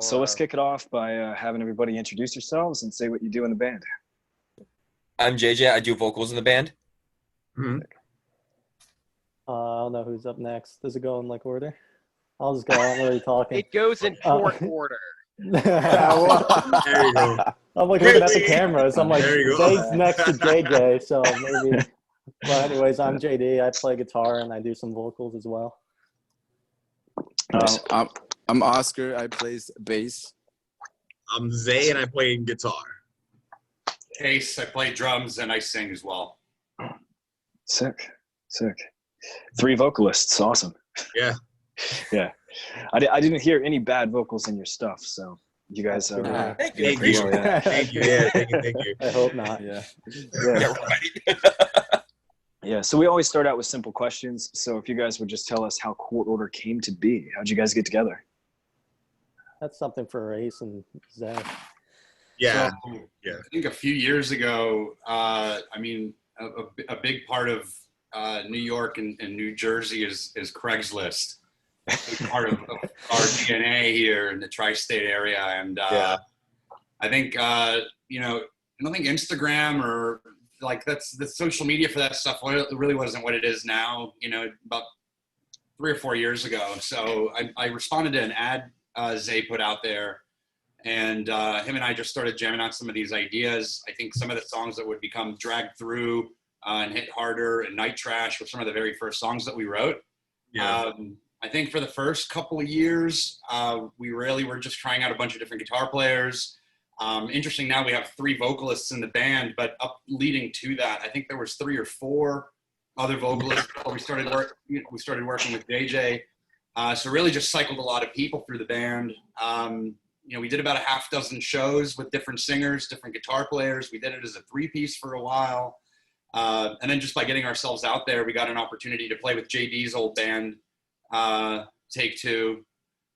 So let's kick it off by having everybody introduce yourselves and say what you do in the band. I'm JJ. I do vocals in the band. Mm-hmm. I don't know who's up next. Does it go in like order? I'll just go. I'm already talking. It goes in short order. There you go. I'm like looking at the cameras. I'm like, There you go. Zane's next to JJ, so maybe. Well, anyways, I'm JD. I play guitar and I do some vocals as well. Nice. I'm Oscar. I play bass. I'm Zay and I play guitar. Case, I play drums and I sing as well. Sick. 3 vocalists. Awesome. Yeah. Yeah. I didn't hear any bad vocals in your stuff, so you guys are Thank you. Thank you. well, yeah. Thank you. Yeah, thank you. I hope not. Yeah. Yeah, right. Yeah, so we always start out with simple questions. So if you guys would just tell us how Court Order came to be. How'd you guys get together? That's something for Ace and Zay. Yeah. So, Yeah. I think a few years ago, a big part of New York and New Jersey is Craigslist. A big part of our DNA here in the tri-state area. And I think, I don't think Instagram or like that's the social media for that stuff really wasn't what it is now, about 3 or 4 years ago. So I responded to an ad Zay put out there, and him and I just started jamming out some of these ideas. I think some of the songs that would become Dragged Through and Hit Harder and Night Trash were some of the very first songs that we wrote. Yeah. I think for the first couple of years, we really were just trying out a bunch of different guitar players. Interesting, now we have 3 vocalists in the band, but leading to that, I think there was 3 or 4 other vocalists before we started working with JJ. So really just cycled a lot of people through the band. We did about a half dozen shows with different singers, different guitar players. We did it as a 3-piece for a while. And then just by getting ourselves out there, we got an opportunity to play with JD's old band, Take Two.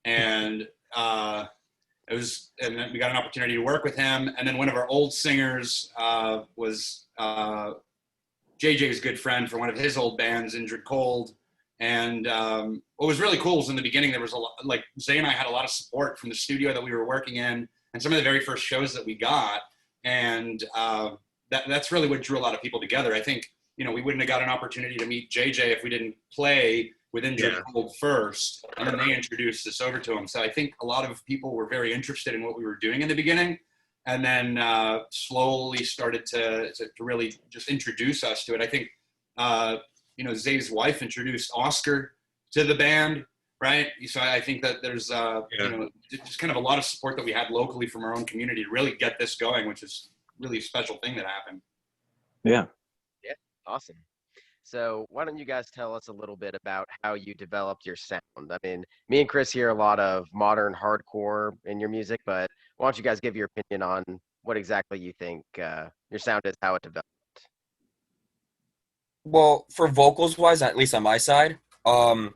And and then we got an opportunity to work with him. And then one of our old singers was JJ's good friend for one of his old bands, Injured Cold. And what was really cool was in the beginning, there was a lot, like Zay and I had a lot of support from the studio that we were working in and some of the very first shows that we got. And that's really what drew a lot of people together. I think, we wouldn't have got an opportunity to meet JJ if we didn't play with Injured Cold first, and then they introduced us over to him. So I think a lot of people were very interested in what we were doing in the beginning, and then slowly started to really just introduce us to it. I think, Zay's wife introduced Oscar to the band, right? So I think that there's, just kind of a lot of support that we had locally from our own community to really get this going, which is really a special thing that happened. Yeah. Yeah, awesome. So why don't you guys tell us a little bit about how you developed your sound? I mean, me and Chris hear a lot of modern hardcore in your music, but why don't you guys give your opinion on what exactly you think your sound is, how it developed? Well, for vocals wise, at least on my side, a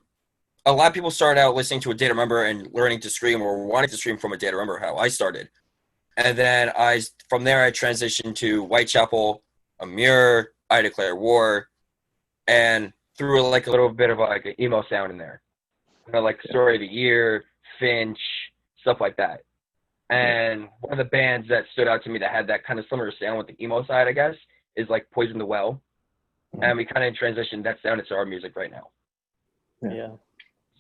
lot of people start out listening to A Day to Remember and learning to stream or wanting to stream from A Day to Remember, how I started. And then from there I transitioned to Whitechapel, Amir, I Declare War, and threw like a little bit of like an emo sound in there. Like Story of the Year, Finch, stuff like that. And one of the bands that stood out to me that had that kind of similar sound with the emo side, I guess, is like Poison the Well. And we kind of transitioned that sound into our music right now. Yeah.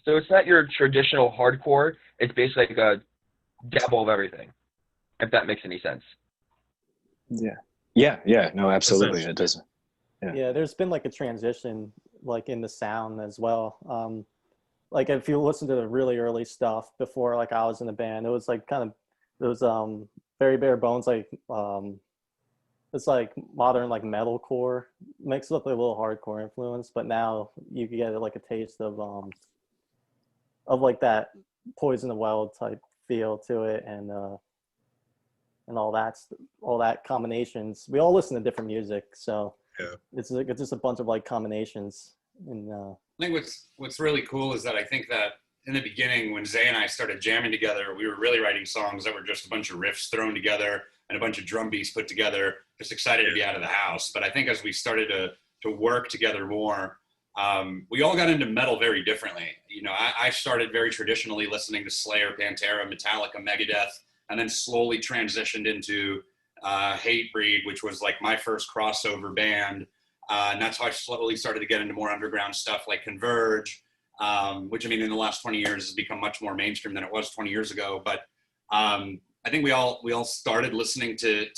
So it's not your traditional hardcore. It's basically like a dabble of everything, if that makes any sense. Yeah. No, absolutely. It does. Yeah, there's been like a transition like in the sound as well. Like if you listen to the really early stuff before like I was in the band, it was like very bare bones, like it's like modern like metalcore mixed with like a little hardcore influence, but now you can get like a taste of like that Poison the Well type feel to it, and all that combinations. We all listen to different music, so it's just a bunch of like combinations. And I think what's really cool is that I think that in the beginning, when Zay and I started jamming together, we were really writing songs that were just a bunch of riffs thrown together and a bunch of drum beats put together, just excited to be out of the house. But I think as we started to work together more, we all got into metal very differently. You know, I started very traditionally listening to Slayer, Pantera, Metallica, Megadeth, and then slowly transitioned into Hatebreed, which was like my first crossover band. And that's how I slowly started to get into more underground stuff like Converge, which I mean, in the last 20 years has become much more mainstream than it was 20 years ago. But I think we all started listening to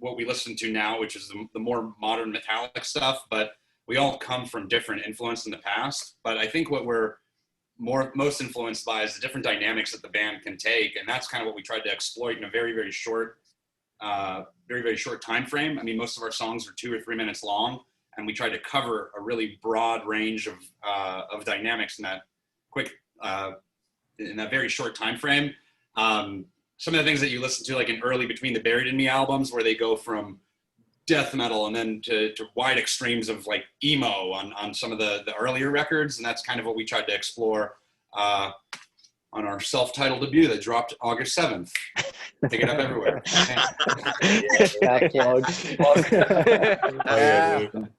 what we listen to now, which is the more modern metallic stuff. But we all come from different influence in the past. But I think what we're most influenced by is the different dynamics that the band can take, and that's kind of what we tried to exploit in a very, very short time frame. I mean, most of our songs are 2 or 3 minutes long, and we tried to cover a really broad range of dynamics in that very short time frame. Some of the things that you listen to, like in early Between the Buried and Me albums, where they go from death metal and then to wide extremes of like emo on some of the earlier records, and that's kind of what we tried to explore on our self-titled debut that dropped August 7th. Pick it up everywhere.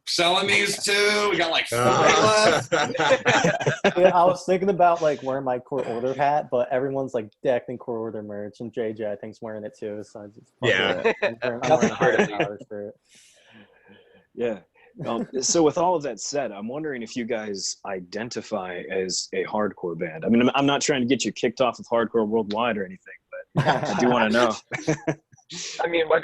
Selling these too. We got like 4 left. Yeah, I was thinking about like wearing my Court Order hat, but everyone's like decked in Court Order merch, and JJ I think's wearing it too. So I just I'm wearing a higher power shirt. Yeah. So with all of that said, I'm wondering if you guys identify as a hardcore band. I mean, I'm not trying to get you kicked off of hardcore worldwide or anything, but I do want to know. I mean, what?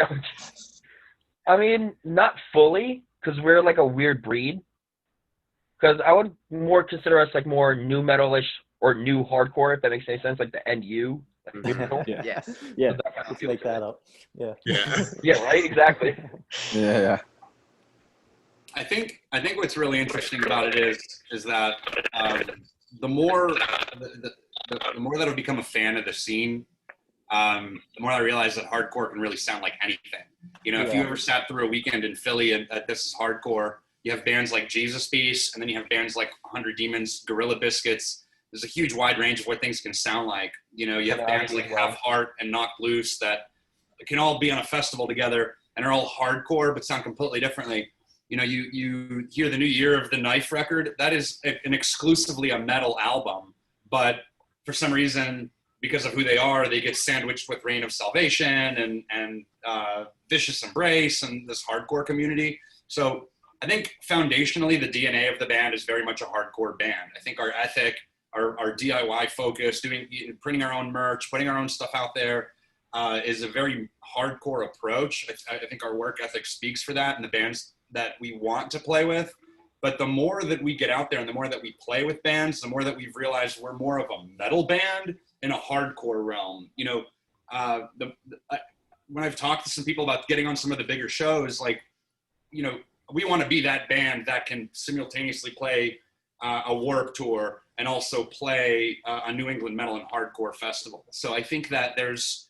I mean, not fully, because we're like a weird breed. Because I would more consider us like more new metalish or new hardcore, if that makes any sense, like the NU. Like new metal. Yeah. Yes. Yeah, That kind of let's feels make that up. Yeah. Yeah. Yeah, right. Exactly. Yeah. I think what's really interesting about it is that the more that I become a fan of the scene, the more I realize that hardcore can really sound like anything. You know, if you ever sat through a weekend in Philly at This Is Hardcore, you have bands like Jesus Piece, and then you have bands like 100 Demons, Gorilla Biscuits. There's a huge wide range of what things can sound like. You know, you have bands like Have Heart and Knock Loose that can all be on a festival together and are all hardcore but sound completely differently. You know, you hear the New Year of the Knife record. That is an exclusively a metal album, but for some reason, because of who they are, they get sandwiched with Reign of Salvation and Vicious Embrace and this hardcore community. So I think foundationally, the DNA of the band is very much a hardcore band. I think our ethic, our DIY focus, printing our own merch, putting our own stuff out there, is a very hardcore approach. I think our work ethic speaks for that, and the bands that we want to play with. But the more that we get out there and the more that we play with bands, the more that we've realized we're more of a metal band in a hardcore realm. You know, when I've talked to some people about getting on some of the bigger shows, like, you know, we want to be that band that can simultaneously play a Warped Tour and also play a New England metal and hardcore festival. So I think that there's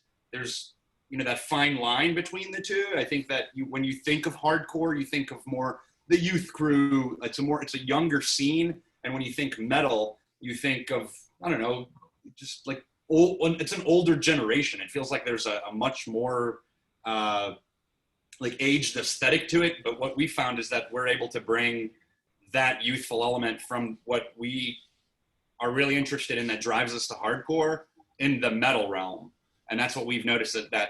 you know, that fine line between the two. I think that when you think of hardcore, you think of more the youth crew. It's a younger scene. And when you think metal, you think of, I don't know, just like it's an older generation. It feels like there's a much more like aged aesthetic to it. But what we found is that we're able to bring that youthful element from what we are really interested in that drives us to hardcore in the metal realm. And that's what we've noticed, that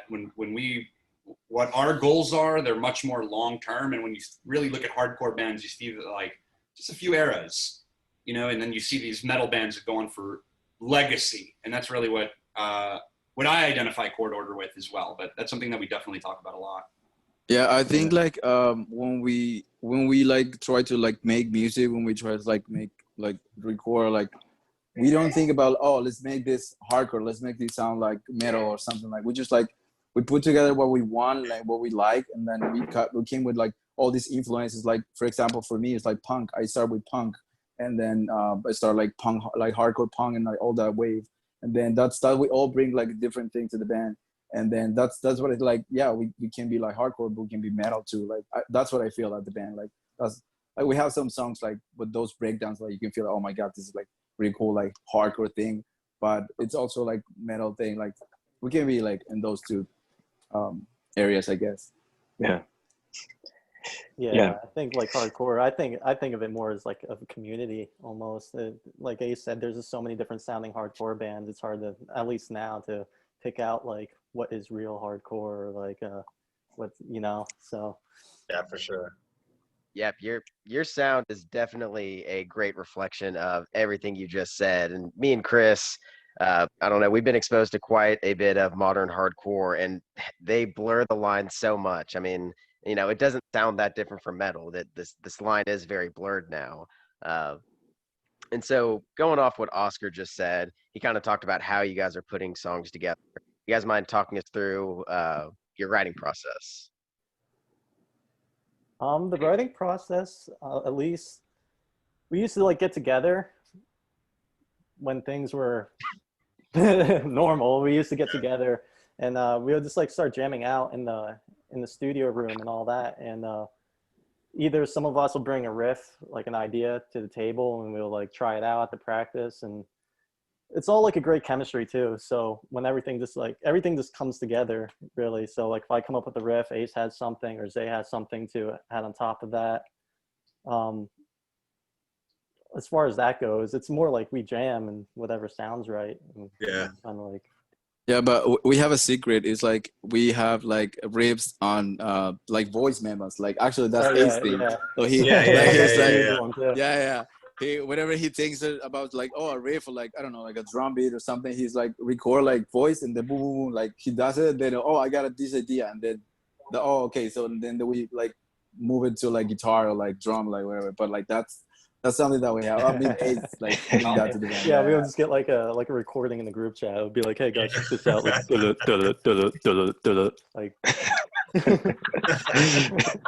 what our goals are, they're much more long-term. And when you really look at hardcore bands, you see that like just a few eras, you know, and then you see these metal bands that go on for legacy. And that's really what I identify Court Order with as well. But that's something that we definitely talk about a lot. Yeah, I think like when we like try to like make music, when we try to like make like record, like we don't think about, oh, let's make this hardcore, let's make this sound like metal or something. Like we just like we put together what we want, like what we like, and then we came with like all these influences. Like for example, for me, it's like punk. I start with punk, and then I start like punk, like hardcore punk, and like all that wave. And then that's that we all bring like different things to the band. And then that's what it's like. Yeah, we can be like hardcore, but we can be metal too. Like that's what I feel at the band. Like that's like we have some songs like with those breakdowns, like you can feel, oh my god, this is like really cool, like hardcore thing, but it's also like metal thing. Like we can be like in those two areas, I guess. Yeah. Yeah, I think like hardcore. I think of it more as like a community almost. Like Ace said, there's just so many different sounding hardcore bands. It's hard to, at least now, to pick out like what is real hardcore or like what, you know. So Yeah, for sure. Yep, your sound is definitely a great reflection of everything you just said. And me and Chris, I don't know, we've been exposed to quite a bit of modern hardcore, and they blur the line so much. I mean, you know, it doesn't sound that different from metal. That this line is very blurred now. Uh, and so, going off what Oscar just said, he kind of talked about how you guys are putting songs together. You guys mind talking us through your writing process? the writing process, at least we used to like get together when things were normal. We used to get together and we would just like start jamming out in the studio room and all that. And either some of us will bring a riff, like an idea to the table, and we'll like try it out at the practice. And it's all like a great chemistry too. So when everything just comes together really. So like if I come up with a riff, Ace has something or Zay has something to add on top of that. As far as that goes, it's more like we jam and whatever sounds right. And Yeah. kind of like, Yeah, but we have a secret. It's like we have like riffs on like voice memos. Like actually that's oh Ace yeah, thing. yeah. So he Yeah, yeah, like, yeah, he's yeah, like yeah. One too. yeah. He whenever he thinks about like a riff or like I don't know like a drum beat or something, he's like record like voice and then boom boom boom like he does it. Then I got this idea and then okay, so then we like move it to like guitar or like drum like whatever. But like that's something that we have. I mean, Ace like bring that to the band. Yeah, we would just get like a recording in the group chat. It would be like, "Hey guys, check this out!" Like, like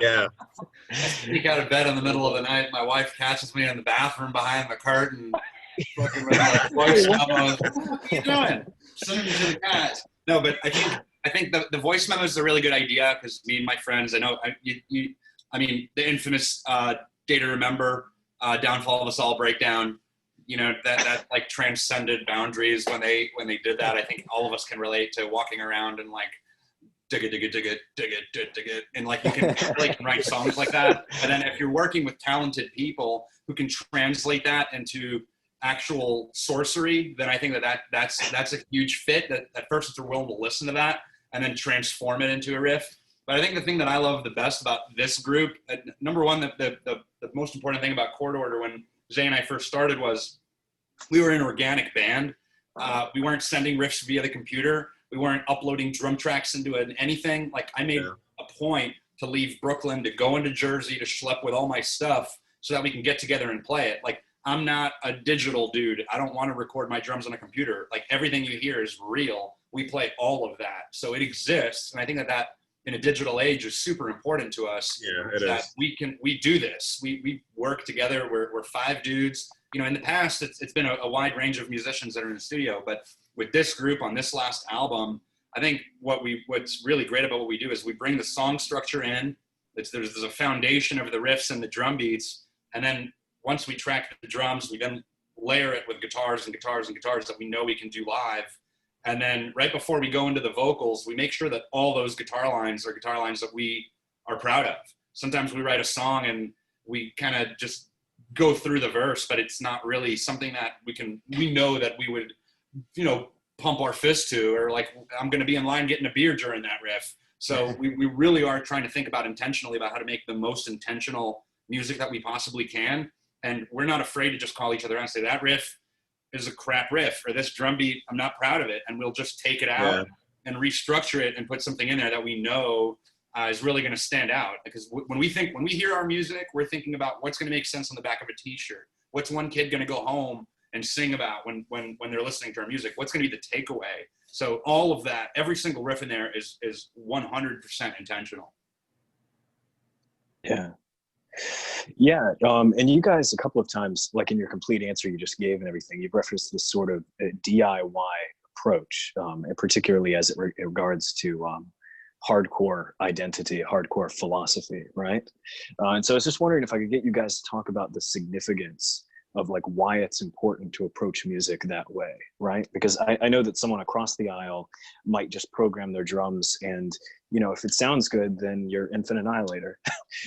Yeah. Sneak out of bed in the middle of the night. My wife catches me in the bathroom behind the curtain, fucking with my voice memos. What are you doing? Sending me to the cat. No, but I think the voice memo is a really good idea because me and my friends, I know, I mean, the infamous Day to Remember, Downfall of Us All breakdown. You know that like transcended boundaries when they did that. I think all of us can relate to walking around and like dig it, and like you can like write songs like that. But then if you're working with talented people who can translate that into actual sorcery, then I think that's a huge fit. That persons are willing to listen to that and then transform it into a riff. But I think the thing that I love the best about this group, number one, the most important thing about Chord Order when Zay and I first started was we were an organic band. We weren't sending riffs via the computer. We weren't uploading drum tracks into anything. Like I made a point to leave Brooklyn to go into Jersey to schlep with all my stuff so that we can get together and play it. Like I'm not a digital dude. I don't want to record my drums on a computer. Like everything you hear is real. We play all of that. So it exists. And I think that in a digital age is super important to us. Yeah, it that is. we do this. We work together. We're five dudes. You know, in the past, it's been a wide range of musicians that are in the studio, but with this group on this last album, I think what's really great about what we do is we bring the song structure in. There's a foundation of the riffs and the drum beats, and then once we track the drums, we then layer it with guitars and guitars and guitars that we know we can do live. And then right before we go into the vocals, we make sure that all those guitar lines are guitar lines that we are proud of. Sometimes we write a song and we kind of just go through the verse, but it's not really something that we know that we would, you know, pump our fist to, or like, I'm going to be in line getting a beer during that riff. So we really are trying to think about intentionally about how to make the most intentional music that we possibly can. And we're not afraid to just call each other out and say that riff is a crap riff, or this drum beat, I'm not proud of it. And we'll just take it out and restructure it and put something in there that we know is really going to stand out. Because when we hear our music, we're thinking about what's going to make sense on the back of a t-shirt. What's one kid going to go home and sing about when they're listening to our music? What's going to be the takeaway? So all of that, every single riff in there is 100% intentional. Yeah. And you guys, a couple of times, like in your complete answer you just gave and everything, you've referenced this sort of DIY approach, and particularly as it regards to hardcore identity, hardcore philosophy, right? And so I was just wondering if I could get you guys to talk about the significance of like why it's important to approach music that way, right? Because I know that someone across the aisle might just program their drums, and you know, if it sounds good, then you're Infinite Annihilator.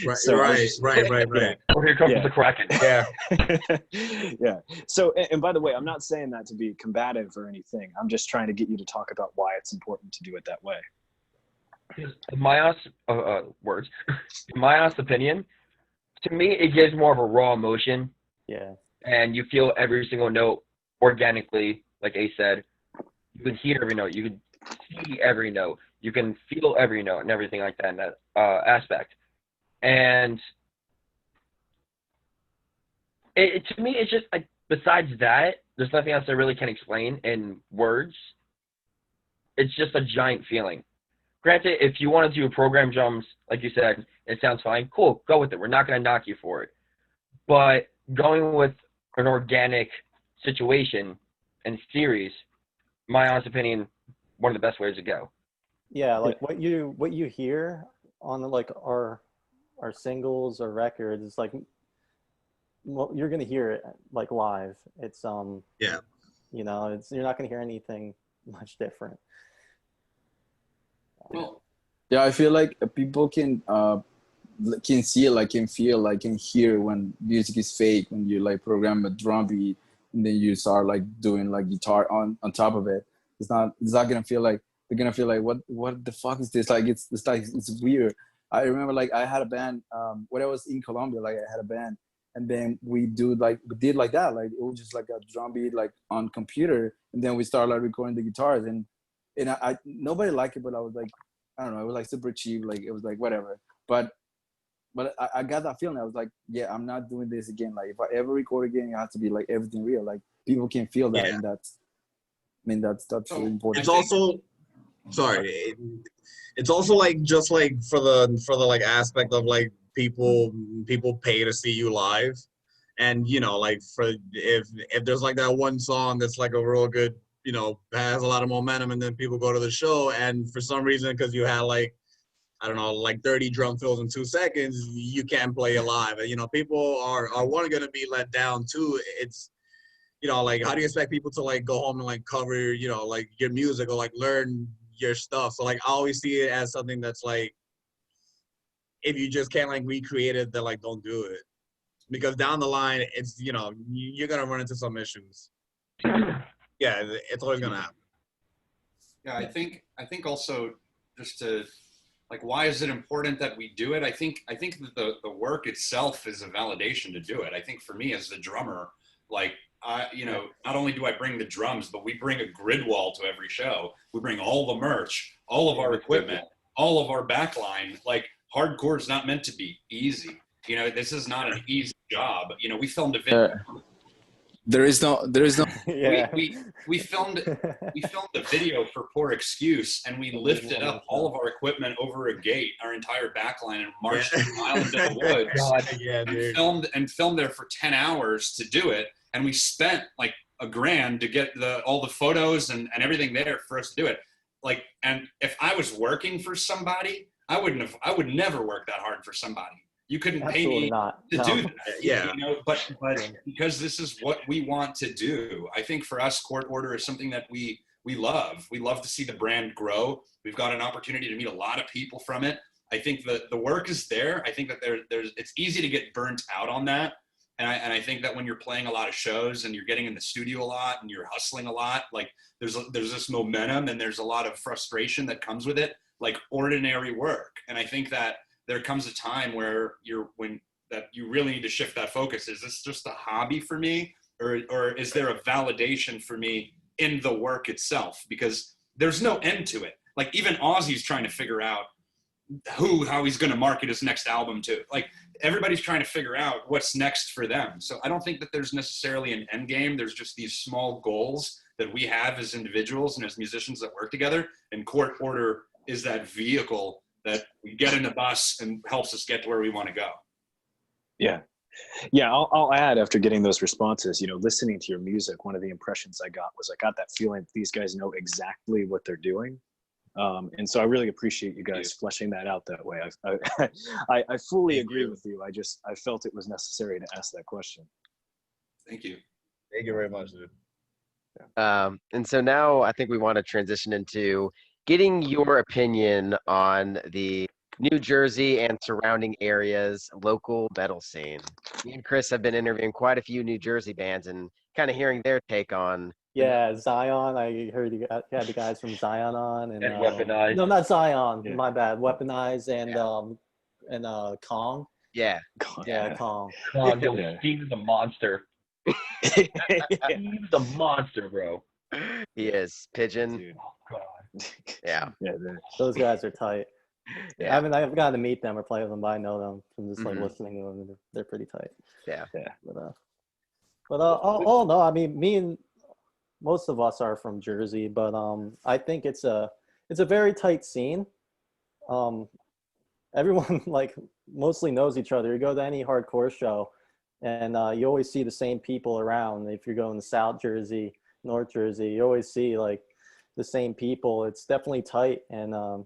Right, So I was right, just- right. Or here comes Yeah. the Kraken. Yeah. Yeah. So, and by the way, I'm not saying that to be combative or anything. I'm just trying to get you to talk about why it's important to do it that way. In my honest words, in my honest opinion, to me, it gives more of a raw emotion, Yeah. and you feel every single note organically, like Ace said. You can hear every note, you can see every note, you can feel every note, and everything like that in that aspect. And to me, it's just like, besides that, there's nothing else I really can explain in words. It's just a giant feeling. Granted, if you want to do program drums, like you said, it sounds fine. Cool, go with it. We're not going to knock you for it. But going with an organic situation and series, my honest opinion, one of the best ways to go. Yeah, like what you hear on like our singles or records is like, well, you're gonna hear it like live. It's Yeah. you know, it's, you're not gonna hear anything much different. Well, Yeah, I feel like people can see it, like can feel, like can hear when music is fake, when you like program a drum beat and then you start like doing like guitar on top of it. It's not gonna feel like, they're gonna feel like what the fuck is this? Like it's like it's weird. I remember like I had a band when I was in Colombia, like I had a band, and then we did like that, like it was just like a drum beat like on computer, and then we started like recording the guitars, and I nobody liked it, but I was like, I don't know, it was like super cheap, like it was like whatever. But I got that feeling. I was like, yeah, I'm not doing this again. Like if I ever record again, it has to be like everything real. Like people can feel that, Yeah. and that's, I mean, that's really important. It's also, sorry, it's also like just like for the like aspect of like people pay to see you live, and you know, like for if there's like that one song that's like a real good, you know, has a lot of momentum, and then people go to the show, and for some reason, because you had like, I don't know, like 30 drum fills in 2 seconds, you can't play it live. And, you know, people are one going to be let down too. It's, you know, like how do you expect people to like go home and like cover, you know, like your music or like learn your stuff? So like I always see it as something that's like, if you just can't like recreate it, then like don't do it, because down the line it's, you know, you're gonna run into some issues. Yeah, it's always gonna happen. yeah, I think also, just to, like, why is it important that we do it? I think that the work itself is a validation to do it. I think for me as the drummer, like, you know, not only do I bring the drums, but we bring a grid wall to every show. We bring all the merch, all of our equipment, all of our backline. Like, hardcore is not meant to be easy. You know, this is not an easy job. You know, we filmed a video. There is no Yeah. We filmed a video for Poor Excuse, and we lifted up all of our equipment over a gate, our entire backline, and marched a mile into the woods. God, yeah, dude. and filmed there for 10 hours to do it. And we spent like $1,000 to get all the photos and everything there for us to do it. Like, and if I was working for somebody, I would never work that hard for somebody. You couldn't pay Absolutely me not. to No. do that. Yeah. You know, but because this is what we want to do. I think for us, Court Order is something that we love. We love to see the brand grow. We've got an opportunity to meet a lot of people from it. I think that the work is there. I think that there's it's easy to get burnt out on that. And I think that when you're playing a lot of shows and you're getting in the studio a lot and you're hustling a lot, like there's this momentum and there's a lot of frustration that comes with it, like ordinary work. And I think that there comes a time where you really need to shift that focus. Is this just a hobby for me, or is there a validation for me in the work itself? Because there's no end to it. Like even Ozzy's trying to figure out how he's going to market his next album to. Like everybody's trying to figure out what's next for them. So I don't think that there's necessarily an end game. There's just these small goals that we have as individuals and as musicians that work together. And Court Order is that vehicle that we get in the bus and helps us get to where we want to go. Yeah. I'll add, after getting those responses, you know, listening to your music, one of the impressions I got was I got that feeling that these guys know exactly what they're doing. And so I really appreciate you guys fleshing that out that way. I fully agree with you. I felt it was necessary to ask that question. Thank you. Thank you very much, dude. And so now I think we want to transition into getting your opinion on the New Jersey and surrounding areas local metal scene. Me and Chris have been interviewing quite a few New Jersey bands and kind of hearing their take on. Yeah, Zion. I heard you had the guys from Zion on, and Weaponized. No, not Zion. Yeah. My bad. Weaponized Yeah. and Kong. Yeah. Yeah, Kong. Come on, dude. Yeah. Steve is a monster. Steve's a monster, bro. He is. Pigeon. Dude. Oh god. Yeah. Yeah, Those guys are tight. Yeah. I mean, I've gotten to meet them or play with them, but I know them from just like Mhm. listening to them. And they're pretty tight. Yeah. But all in all, I mean, me and most of us are from Jersey, but I think it's a very tight scene. Everyone like mostly knows each other. You go to any hardcore show, and you always see the same people around. If you're going to South Jersey, North Jersey, you always see like the same people. It's definitely tight, and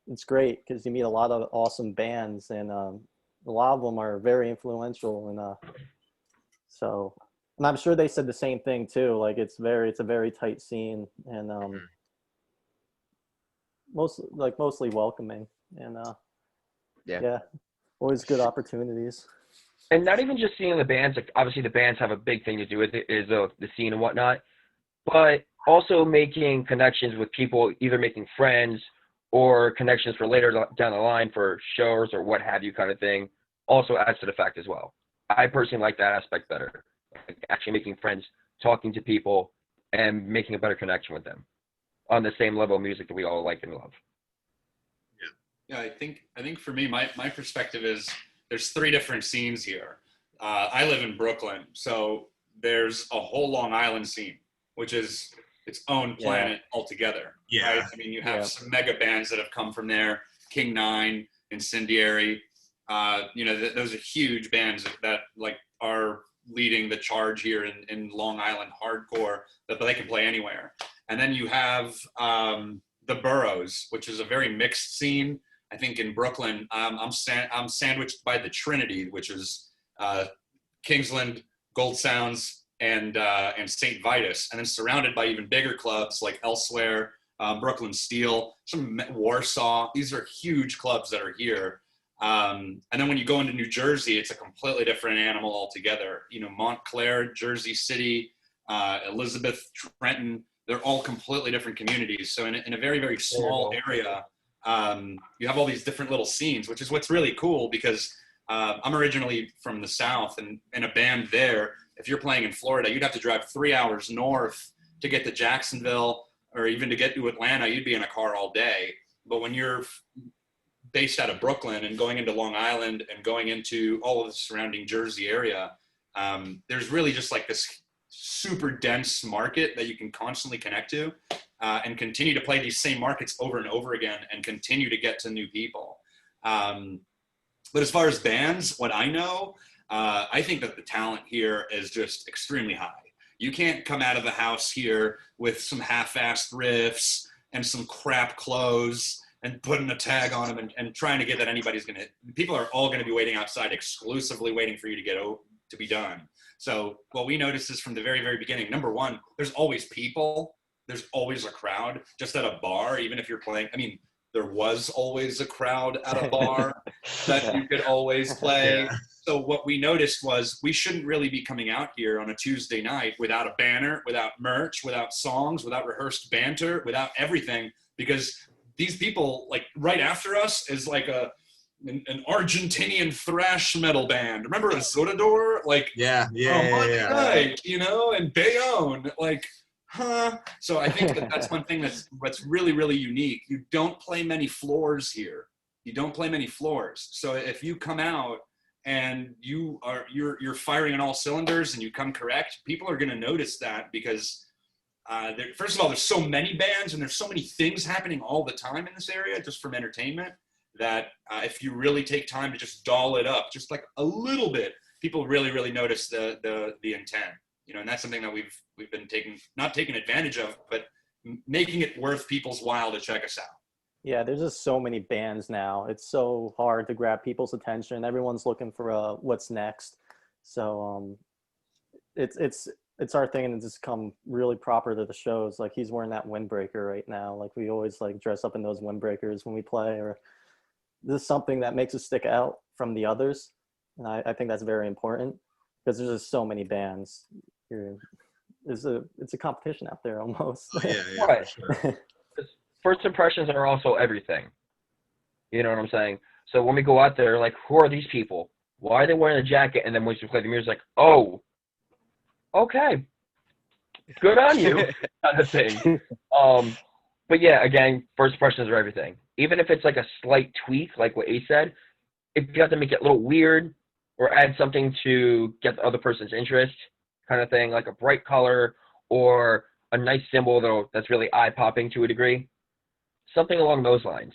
it's great because you meet a lot of awesome bands, and a lot of them are very influential. And so, and I'm sure they said the same thing too. Like it's a very tight scene, and mostly welcoming, and yeah, always good opportunities. And not even just seeing the bands, like obviously the bands have a big thing to do with it, is the scene and whatnot, but also making connections with people, either making friends or connections for later down the line for shows or what have you kind of thing, also adds to the fact as well. I personally like that aspect better, like actually making friends, talking to people, and making a better connection with them on the same level of music that we all like and love. Yeah, I think for me, my perspective is there's 3 different scenes here. I live in Brooklyn, so there's a whole Long Island scene, which is its own planet altogether. Yeah. Right? I mean, you have some mega bands that have come from there, King Nine, Incendiary. Those are huge bands that like are leading the charge here in Long Island hardcore, but they can play anywhere. And then you have the Boroughs, which is a very mixed scene. I think in Brooklyn, I'm sandwiched by the Trinity, which is Kingsland, Gold Sounds, and St. Vitus, and then surrounded by even bigger clubs like Elsewhere, Brooklyn Steel, some Warsaw. These are huge clubs that are here. And then when you go into New Jersey, it's a completely different animal altogether. Montclair, Jersey City, Elizabeth, Trenton, they're all completely different communities. So in a very, very small area, you have all these different little scenes, which is what's really cool because I'm originally from the South, and in a band there, if you're playing in Florida, you'd have to drive 3 hours north to get to Jacksonville, or even to get to Atlanta, you'd be in a car all day. But when you're based out of Brooklyn and going into Long Island and going into all of the surrounding Jersey area, there's really just like this super dense market that you can constantly connect to and continue to play these same markets over and over again and continue to get to new people. But as far as bands, what I know, I think that the talent here is just extremely high. You can't come out of the house here with some half-assed riffs and some crap clothes and putting a tag on them and trying to get that anybody's going to, people are all going to be waiting outside, exclusively waiting for you to be done. So what we noticed is from the very, very beginning, number one, there's always people. There's always a crowd, just at a bar, even if you're playing. I mean, there was always a crowd at a bar that you could always play. Yeah. So what we noticed was we shouldn't really be coming out here on a Tuesday night without a banner, without merch, without songs, without rehearsed banter, without everything, because these people, like right after us is like an Argentinian thrash metal band. Remember Azotador? Like, night, and Bayonne, like, huh? So I think that's one thing that's really, really unique. You don't play many floors here. You don't play many floors. So if you come out and you're firing on all cylinders and you come correct, people are going to notice that because first of all, there's so many bands and there's so many things happening all the time in this area just from entertainment that if you really take time to just doll it up just like a little bit, people really, really notice the intent. And that's something that we've been not taking advantage of, but making it worth people's while to check us out. Yeah, there's just so many bands now. It's so hard to grab people's attention. Everyone's looking for what's next. So it's our thing, and it's just come really proper to the shows. Like he's wearing that windbreaker right now. Like we always like dress up in those windbreakers when we play, or this is something that makes us stick out from the others. And I think that's very important because there's just so many bands. It's a competition out there almost. Oh, yeah, yeah, Right. for sure. First impressions are also everything. You know what I'm saying? So when we go out there, like, who are these people? Why are they wearing a jacket? And then once you play the music, like, oh, okay, good on you, kind of thing. But yeah, again, first impressions are everything. Even if it's like a slight tweak, like what Ace said, if you have to make it a little weird or add something to get the other person's interest, kind of thing, like a bright color or a nice symbol that's really eye-popping to a degree, something along those lines.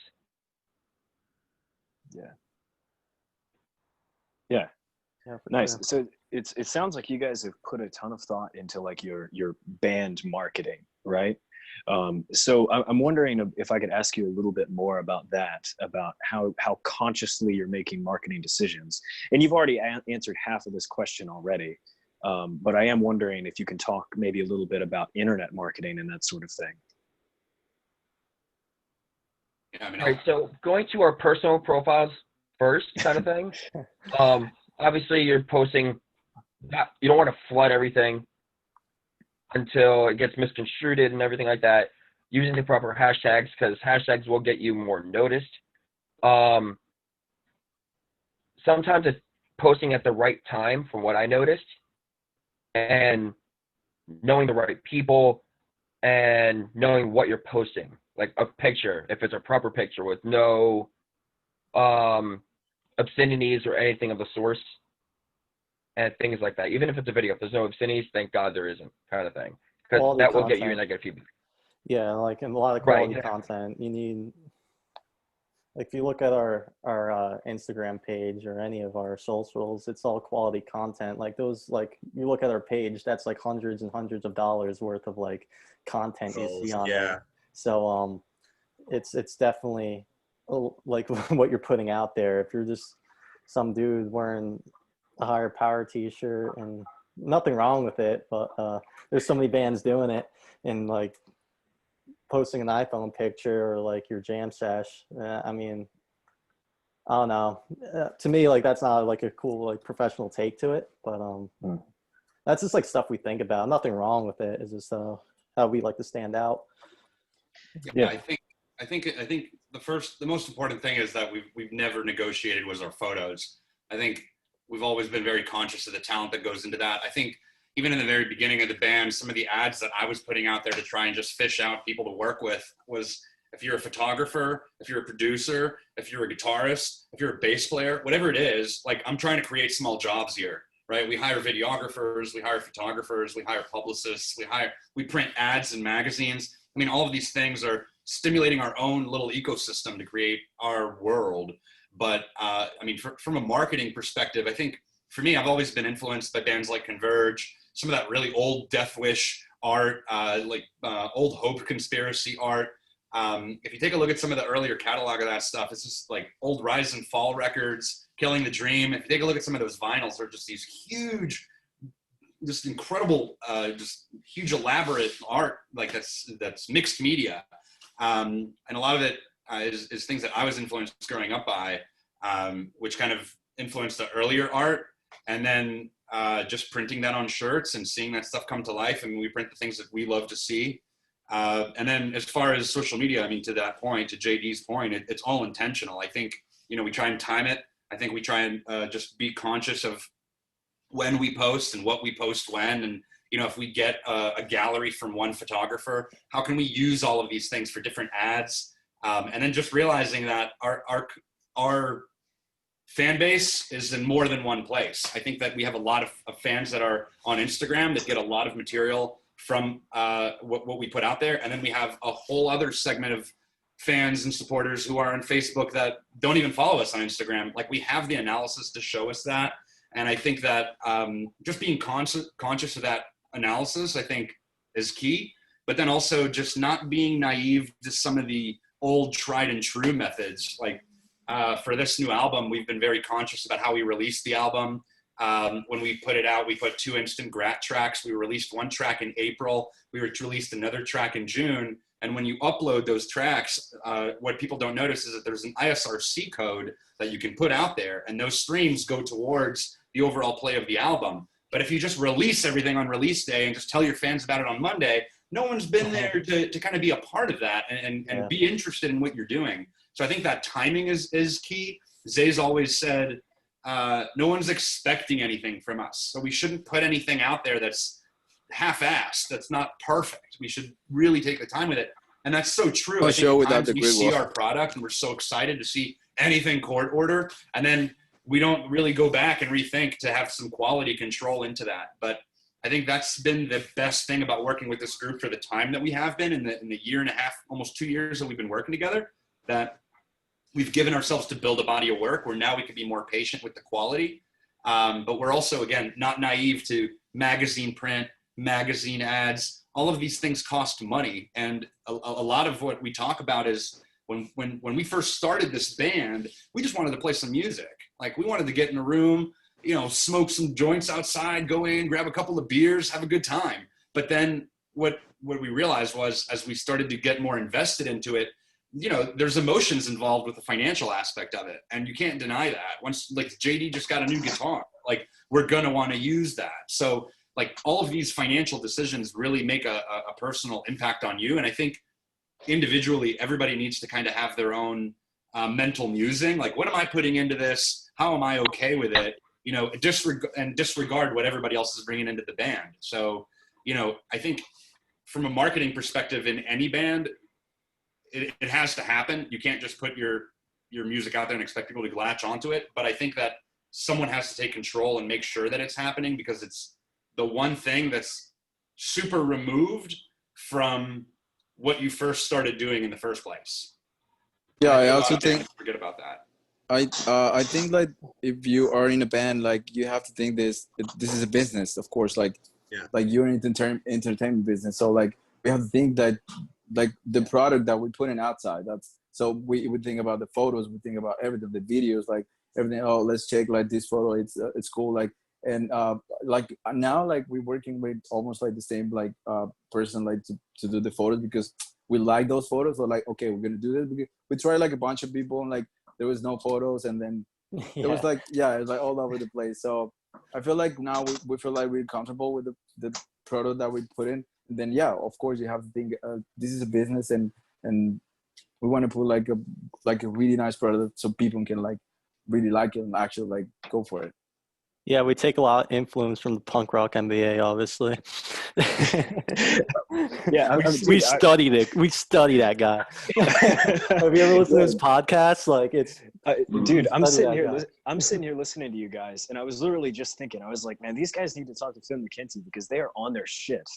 Yeah. Nice. Sure. So it sounds like you guys have put a ton of thought into like your band marketing, right? So I'm wondering if I could ask you a little bit more about that, about how consciously you're making marketing decisions. And you've already answered half of this question already, but I am wondering if you can talk maybe a little bit about internet marketing and that sort of thing. Yeah, I mean, All right, so going to our personal profiles first, kind of thing. Obviously, you're posting. You don't want to flood everything until it gets misconstrued and everything like that. Using the proper hashtags, because hashtags will get you more noticed. Sometimes it's posting at the right time, from what I noticed, and knowing the right people and knowing what you're posting. Like a picture, if it's a proper picture with no obscenities or anything of the source, and things like that. Even if it's a video, if there's no obscenities, thank God there isn't, kind of thing. Because Quality that will get you content. negative feedback. Yeah, like in a lot of Right, quality yeah. content, you need. Like if you look at our Instagram page or any of our socials, it's all quality content. Like those, like you look at our page, that's like hundreds and hundreds of dollars worth of like content you see on there. So it's definitely like what you're putting out there. If you're just some dude wearing a higher power t-shirt, and nothing wrong with it, but there's so many bands doing it, and like posting an iPhone picture or like your jam sesh. I mean, I don't know. To me, like that's not like a cool like professional take to it, but that's just like stuff we think about. Nothing wrong with it. It's just how we like to stand out. Yeah, I think the most important thing is that we've never negotiated was our photos. I think we've always been very conscious of the talent that goes into that. I think even in the very beginning of the band, some of the ads that I was putting out there to try and just fish out people to work with was, if you're a photographer, if you're a producer, if you're a guitarist, if you're a bass player, whatever it is, like I'm trying to create small jobs here, right? We hire videographers, we hire photographers, we hire publicists, we print ads in magazines. I mean, all of these things are stimulating our own little ecosystem to create our world. But I mean, from a marketing perspective, I think for me, I've always been influenced by bands like Converge, some of that really old Death Wish art, old Hope Conspiracy art. If you take a look at some of the earlier catalog of that stuff, it's just like old Rise and Fall records, Killing the Dream. If you take a look at some of those vinyls, they're just these huge, just incredible, just huge elaborate art, like that's mixed media. And a lot of it is things that I was influenced growing up by, which kind of influenced the earlier art. And then just printing that on shirts and seeing that stuff come to life. I mean, we print the things that we love to see. And then as far as social media, I mean, to that point, to JD's point, it's all intentional. I think, we try and time it. I think we try and just be conscious of when we post and what we post when. And, if we get a gallery from one photographer, how can we use all of these things for different ads? And then just realizing that our fan base is in more than one place. I think that we have a lot of fans that are on Instagram that get a lot of material from what we put out there. And then we have a whole other segment of fans and supporters who are on Facebook that don't even follow us on Instagram. Like, we have the analysis to show us that. And I think that just being conscious of that analysis, I think, is key. But then also just not being naive to some of the old tried and true methods. Like, for this new album, we've been very conscious about how we release the album. When we put it out, we put 2 instant grat tracks. We released 1 track in April. We released another track in June. And when you upload those tracks, what people don't notice is that there's an ISRC code that you can put out there, and those streams go towards the overall play of the album. But if you just release everything on release day and just tell your fans about it on Monday, no one's been there to kind of be a part of that and be interested in what you're doing. So I think that timing is key. Zay's always said, no one's expecting anything from us. So we shouldn't put anything out there that's half-assed, that's not perfect. We should really take the time with it. And that's so true. I think at times we see our product and we're so excited to see anything court order, and then we don't really go back and rethink to have some quality control into that. But I think that's been the best thing about working with this group for the time that we have been in the year and a half, almost 2 years that we've been working together, that we've given ourselves to build a body of work where now we can be more patient with the quality. But we're also, again, not naive to magazine print, magazine ads. All of these things cost money. And a lot of what we talk about is when we first started this band, we just wanted to play some music. Like, we wanted to get in a room, smoke some joints outside, go in, grab a couple of beers, have a good time. But then what we realized was, as we started to get more invested into it, there's emotions involved with the financial aspect of it. And you can't deny that. Once, like, JD just got a new guitar, like, we're going to want to use that. So, like, all of these financial decisions really make a personal impact on you. And I think individually, everybody needs to kind of have their own mental musing. Like, what am I putting into this? How am I okay with it? Disregard what everybody else is bringing into the band. So, I think from a marketing perspective in any band, it has to happen. You can't just put your music out there and expect people to latch onto it. But I think that someone has to take control and make sure that it's happening, because it's the one thing that's super removed from what you first started doing in the first place. Yeah, I also think forget about that. I think, like, if you are in a band, like, you have to think this is a business, of course. Like, like, you're in the entertainment business, so, like, we have to think that, like, the product that we're putting outside. So we think about the photos, we think about everything, the videos, like, everything. Oh, let's check, like, this photo, it's cool, like. And like, now, like, we're working with almost like the same, like, person, like, to do the photos, because we like those photos. So, like, okay, we're gonna do this. We tried, like, a bunch of people, and, like, there was no photos, and then it was like, it was like all over the place. So I feel like now we feel like we're comfortable with the product that we put in. And then of course you have to think this is a business, and we want to put like a really nice product so people can, like, really like it and actually, like, go for it. Yeah, we take a lot of influence from the punk rock NBA, obviously. Yeah, we studied it. We study that guy. Have you ever listened to his podcast? Like, it's dude, I'm sitting here listening to you guys, and I was literally just thinking, I was like, man, these guys need to talk to Phil McKenzie, because they are on their shit.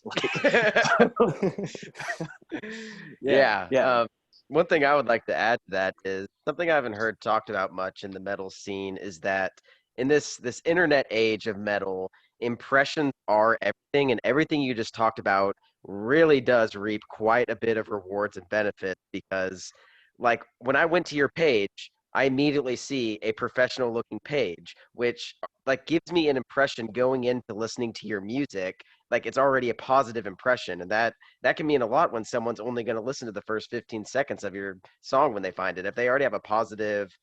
Yeah. One thing I would like to add to that is something I haven't heard talked about much in the metal scene, is that in this internet age of metal, impressions are everything, and everything you just talked about really does reap quite a bit of rewards and benefits, because, like, when I went to your page, I immediately see a professional looking page, which, like, gives me an impression going into listening to your music. Like, it's already a positive impression, and that can mean a lot when someone's only going to listen to the first 15 seconds of your song when they find it. If they already have a positive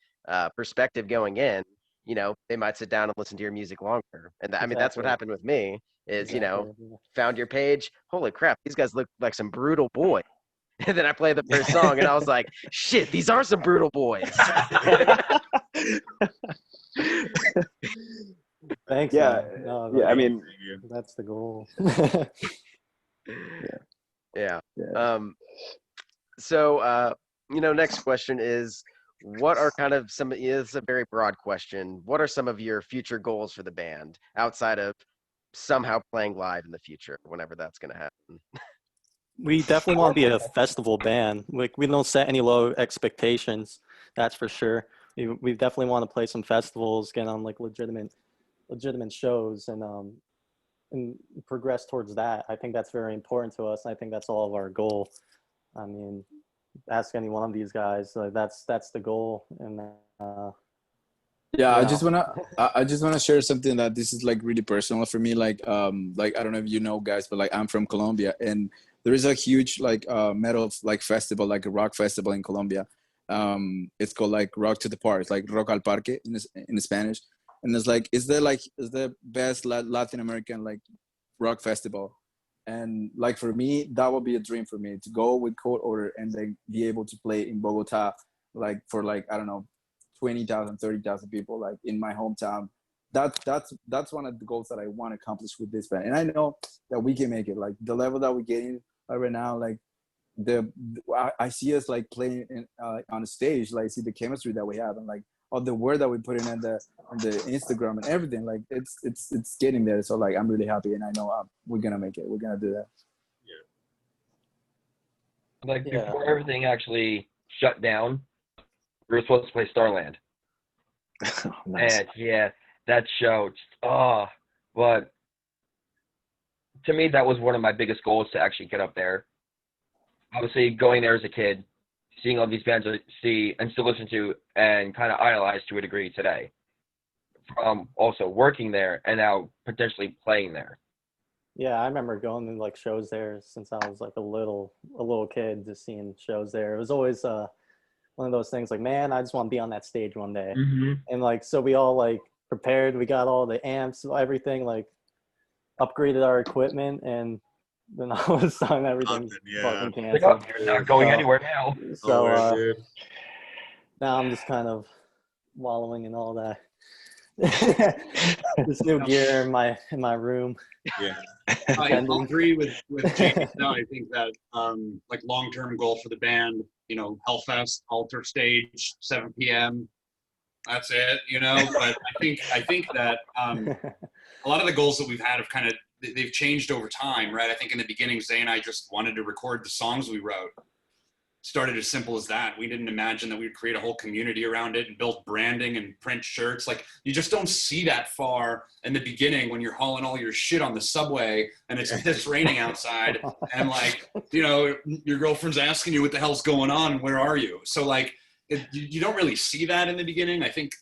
perspective going in, they might sit down and listen to your music longer. And I mean, that's what happened with me, is, found your page. Holy crap, these guys look like some brutal boys. And then I played the first song, and I was like, shit, these are some brutal boys. Thanks. Yeah. No, I mean, that's the goal. Yeah. So, next question is, what are kind of it's a very broad question. What are some of your future goals for the band outside of somehow playing live in the future, whenever that's going to happen? We definitely want to be a festival band. Like, we don't set any low expectations, that's for sure. We definitely want to play some festivals, get on, like, legitimate shows, and progress towards that. I think that's very important to us. I think that's all of our goal. I mean, ask any one of these guys, that's the goal. And Yeah, You I know? just wanna I just wanna share something that this is like really personal for me. Like I don't know if you know guys, but like I'm from Colombia, and there is a huge like metal like festival, like a rock festival in Colombia. It's called like Rock to the Park, like Rock al Parque in Spanish, and it's like is the best Latin American like rock festival, and like for me that would be a dream for me to go with Cold Order and then be able to play in Bogota, like for like I don't know 20,000, 30,000 people like in my hometown. That's one of the goals that I want to accomplish with this band, and I know that we can make it. Like the level that we're getting right now, like I see us like playing on a stage, like see the chemistry that we have, and like all the work that we put in the Instagram and everything. Like it's getting there. So like I'm really happy, and I know we're gonna make it. We're gonna do that. Like Yeah. before everything actually shut down, we were supposed to play Starland. Nice. And yeah, that show, but to me, that was one of my biggest goals to actually get up there. Obviously, going there as a kid, seeing all these bands I see and still listen to and kind of idolize to a degree today. Also working there and now potentially playing there. Yeah, I remember going to like shows there since I was like a little kid, just seeing shows there. It was always one of those things like, man, I just want to be on that stage one day. Mm-hmm. And like, so we all like prepared. We got all the amps, everything, like upgraded our equipment, and then all of a sudden everything's fucking canceled. You're not going anywhere now. So dude. now I'm just kind of wallowing in all that. This new gear in my room. Yeah. I agree with Jamie. No, I think that like long-term goal for the band, you know, Hellfest, altar stage, 7 p.m. That's it, you know. But I think that a lot of the goals that we've had have kind of they've changed over time, right? I think in the beginning, Zay and I just wanted to record the songs we wrote. Started as simple as that. We didn't imagine that we'd create a whole community around it and build branding and print shirts. Like you just don't see that far in the beginning when you're hauling all your shit on the subway and it's piss raining outside and like, you know, your girlfriend's asking you what the hell's going on and where are you? So like you don't really see that in the beginning. I think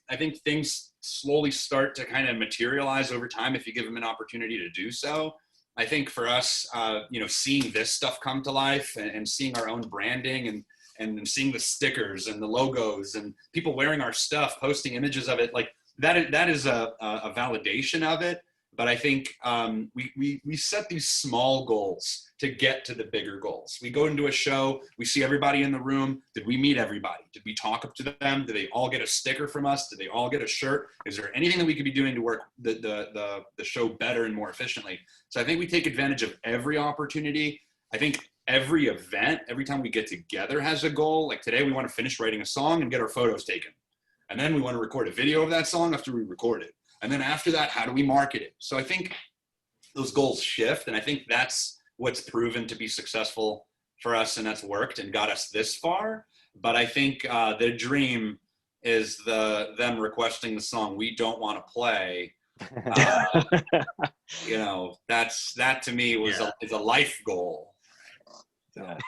things slowly start to kind of materialize over time if you give them an opportunity to do so. I think for us, you know, seeing this stuff come to life and seeing our own branding and seeing the stickers and the logos and people wearing our stuff, posting images of it, like that is a validation of it. But I think we set these small goals to get to the bigger goals. We go into a show, we see everybody in the room. Did we meet everybody? Did we talk up to them? Did they all get a sticker from us? Did they all get a shirt? Is there anything that we could be doing to work the show better and more efficiently? So I think we take advantage of every opportunity. I think every event, every time we get together has a goal. Like today, we want to finish writing a song and get our photos taken. And then we want to record a video of that song after we record it. And then after that, how do we market it? So I think those goals shift. And I think that's what's proven to be successful for us. And that's worked and got us this far. But I think the dream is them requesting the song we don't want to play. You know, that to me is a life goal. Yeah.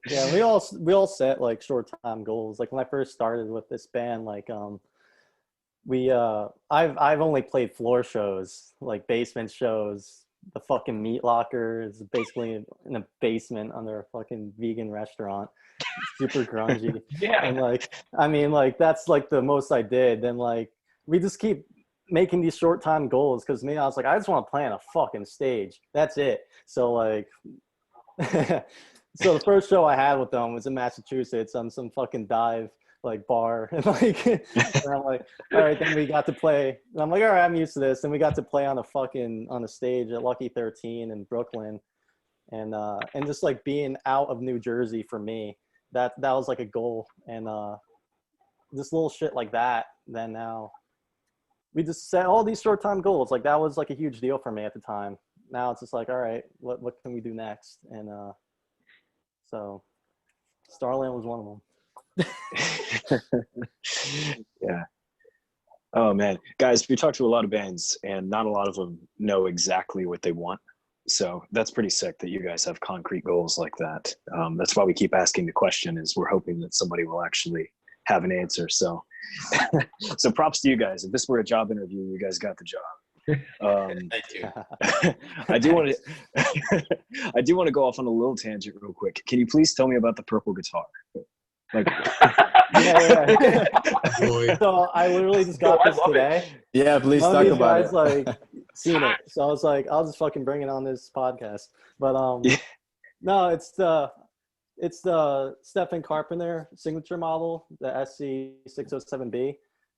Yeah, we all set like short time goals. Like when I first started with this band, like I've only played floor shows, like basement shows. The fucking Meat Locker is basically in a basement under a fucking vegan restaurant, super grungy. Yeah. And like, I mean, like that's like the most I did. Then like we just keep making these short time goals because me, I was like, I just want to play on a fucking stage. That's it. So like, so the first show I had with them was in Massachusetts on some fucking dive like bar, and like, and I'm like, all right, then we got to play. And I'm like, all right, I'm used to this. And we got to play on a stage at Lucky 13 in Brooklyn, and just like being out of New Jersey for me, that was like a goal. And just little shit like that. Then now we just set all these short time goals. Like that was like a huge deal for me at the time. Now it's just like, all right, what can we do next? And so Starland was one of them. Yeah. Oh man, guys, we talked to a lot of bands and not a lot of them know exactly what they want. So that's pretty sick that you guys have concrete goals like that. That's why we keep asking the question, is we're hoping that somebody will actually have an answer. So So props to you guys. If this were a job interview, you guys got the job. Thank you. I do want to go off on a little tangent real quick. Can you please tell me about the purple guitar? Like, Yeah. Boy. So I literally just got I this love it. today. Yeah, please None talk of these about guys it. like seen it, so I was like, I'll just fucking bring it on this podcast. But Yeah. no, it's the Stephen Carpenter signature model, the SC607B.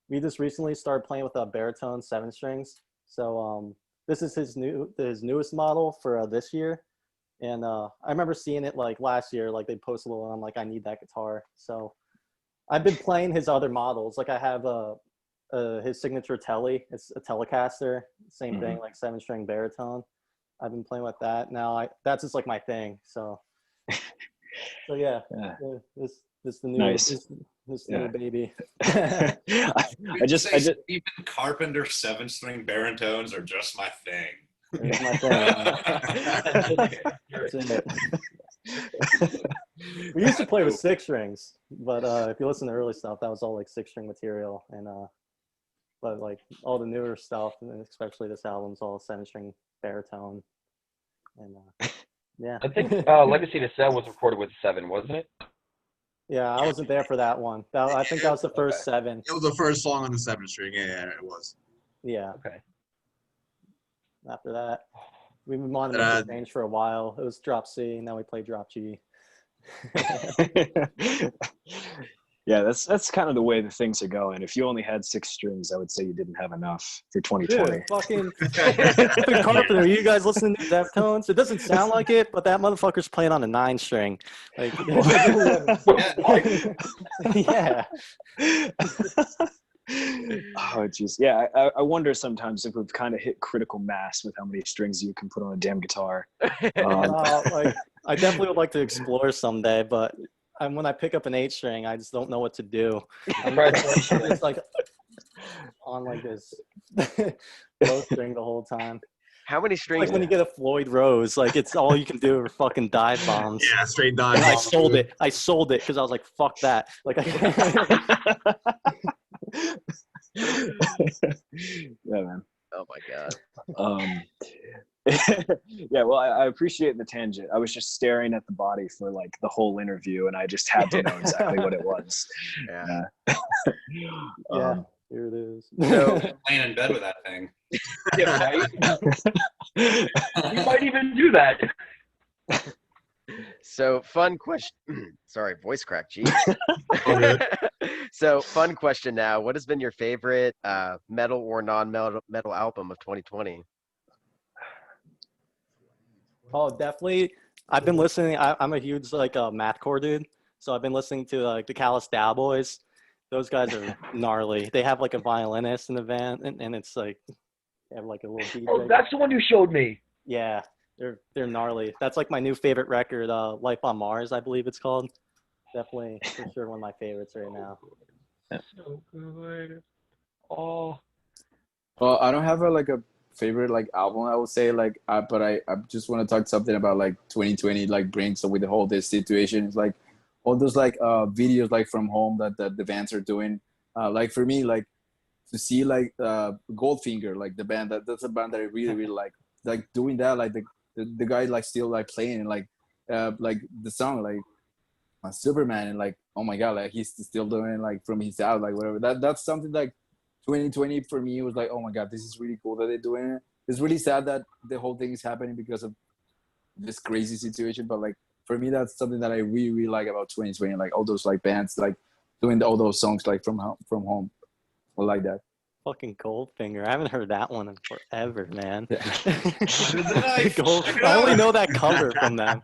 We just recently started playing with a baritone 7 strings. So this is his newest model for this year. And I remember seeing it like last year, like they posted a little, I'm like, I need that guitar. So I've been playing his other models. Like I have his signature Tele. It's a Telecaster, same thing, like 7-string baritone. I've been playing with that. Now that's just like my thing. So yeah. This the new Nice. this new baby. I just Stephen Carpenter 7-string baritones are just my thing. It's my thing. That's it. We used to play with 6 strings, but if you listen to early stuff, that was all like 6-string material, and but like all the newer stuff, and especially this album's all 7-string baritone, and yeah. I think Legacy to Sell was recorded with 7, wasn't it? Yeah, I wasn't there for that one. I think that was the first 7. It was the first song on the 7-string. Yeah, it was. Yeah. Okay. After that, we've been on the range for a while. It was drop C, now we play drop G. Yeah, that's kind of the way the things are going. If you only had 6 strings, I would say you didn't have enough for 2020. Dude, fucking Stephen Carpenter, you guys listening to Deftones? It doesn't sound like it, but that motherfucker's playing on a 9 string. Like, yeah. Oh jeez, yeah. I wonder sometimes if we've kind of hit critical mass with how many strings you can put on a damn guitar. Like, I definitely would like to explore someday, but when I pick up an 8 string, I just don't know what to do. I'm just like on like this low string the whole time. How many strings? Like when you get a Floyd Rose, like it's all you can do are fucking dive bombs. Yeah, straight dive. And I sold it. I sold it because I was like, fuck that. Like, yeah, man. Oh my god. Yeah, well, I appreciate the tangent. I was just staring at the body for like the whole interview, and I just had to know exactly what it was. Yeah. yeah, here it is. So laying in bed with that thing. Yeah, right? You might even do that. So fun question. Sorry, voice crack. Geez. So fun question now. What has been your favorite metal or non-metal album of 2020? Oh, definitely. I've been listening. I'm a huge like mathcore dude, so I've been listening to like the Callous Dow Boys. Those guys are gnarly. They have like a violinist in the band, and it's like they have like a little DJ. Oh, that's the one you showed me. Yeah, they're gnarly. That's like my new favorite record, Life on Mars, I believe it's called. Definitely, for sure, one of my favorites right now. So good. Oh. Well, I don't have a favorite like album, I would say, but I just want to talk something about like 2020 like brings. So with the whole this situation, it's like all those like videos like from home that the bands are doing. Like for me, like to see like Goldfinger, like the band that's a band that I really like doing that, like the guy like still like playing like the song like Superman, and like oh my god, like he's still doing like from his out like whatever. That's something like 2020 for me was like, oh my god, this is really cool that they're doing it. It's really sad that the whole thing is happening because of this crazy situation, but like for me that's something that I really like about 2020, like all those like bands like doing all those songs like from home. I like that. Fucking Goldfinger. I haven't heard that one in forever, man. Yeah. I only know that cover from them.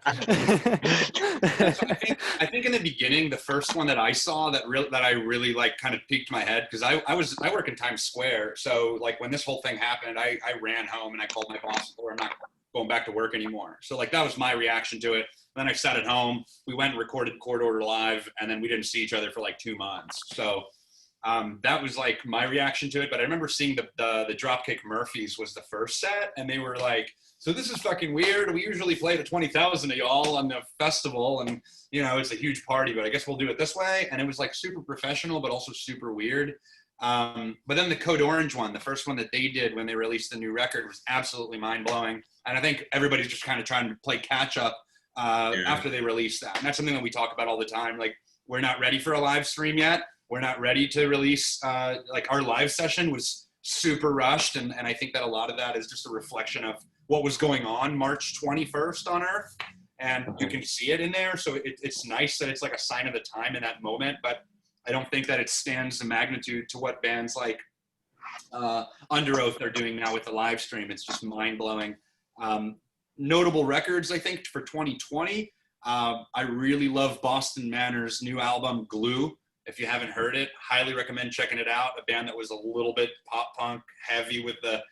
I think in the beginning, the first one that I saw that I really like kind of piqued my head, because I work in Times Square, so like when this whole thing happened, I ran home and I called my boss and told her I'm not going back to work anymore. So like that was my reaction to it. Then I sat at home. We went and recorded Court Order live, and then we didn't see each other for like 2 months. So That was like my reaction to it. But I remember seeing the Dropkick Murphys was the first set, and they were like, "So this is fucking weird. We usually play to 20,000 of y'all on the festival, and you know it's a huge party, but I guess we'll do it this way." And it was like super professional, but also super weird. But then the Code Orange one, the first one that they did when they released the new record, was absolutely mind blowing. And I think everybody's just kind of trying to play catch up after they released that. And that's something that we talk about all the time. Like, we're not ready for a live stream yet. We're not ready to release, like our live session was super rushed. And I think that a lot of that is just a reflection of what was going on March 21st on Earth. And you can see it in there. So it's nice that it's like a sign of the time in that moment. But I don't think that it stands the magnitude to what bands like Under Oath are doing now with the live stream. It's just mind blowing. Notable records, I think, for 2020. I really love Boston Manor's new album, Glue. If you haven't heard it, highly recommend checking it out. A band that was a little bit pop punk heavy with the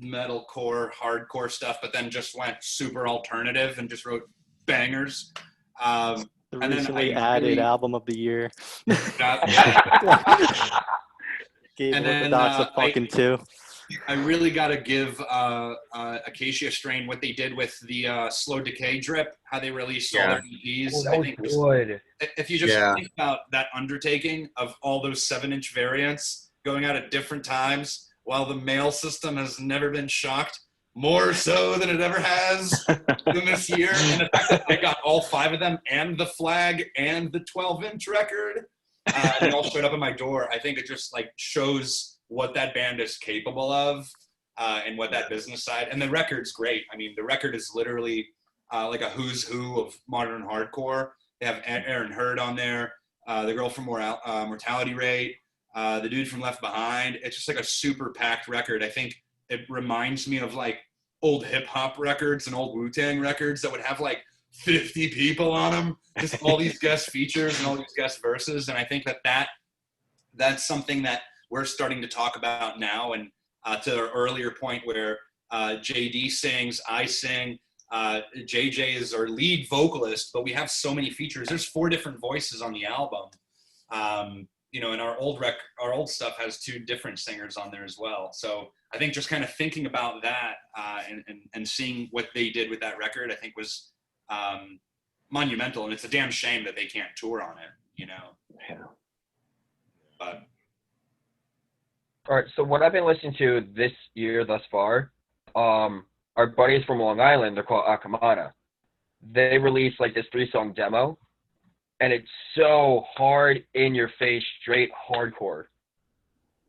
metalcore, hardcore stuff, but then just went super alternative and just wrote bangers. The And then recently I added really- album of the year. Gave And Orthodox then, a fucking 2. I really got to give Acacia Strain what they did with the Slow Decay Drip, how they released all their EPs. Oh, that I was think good. if you just think about that undertaking of all those 7-inch variants going out at different times, while the mail system has never been shocked more so than it ever has in this year, and the fact that I got all 5 of them and the flag and the 12-inch record, and it all showed up at my door, I think it just like shows what that band is capable of and what that business side, and the record's great. I mean, the record is literally like a who's who of modern hardcore. They have Aaron Hurd on there, the girl from Mortality Rate, the dude from Left Behind. It's just like a super packed record. I think it reminds me of like old hip hop records and old Wu-Tang records that would have like 50 people on them, just all these guest features and all these guest verses. And I think that's something that we're starting to talk about now. And to the earlier point where JD sings, I sing, JJ is our lead vocalist, but we have so many features. There's 4 different voices on the album. You know, and our old stuff has 2 different singers on there as well. So I think just kind of thinking about that and seeing what they did with that record, I think was monumental. And it's a damn shame that they can't tour on it, you know? Yeah. But All right, so what I've been listening to this year thus far, our buddies from Long Island, they're called Akamana. They released like this 3-song demo, and it's so hard in your face, straight hardcore.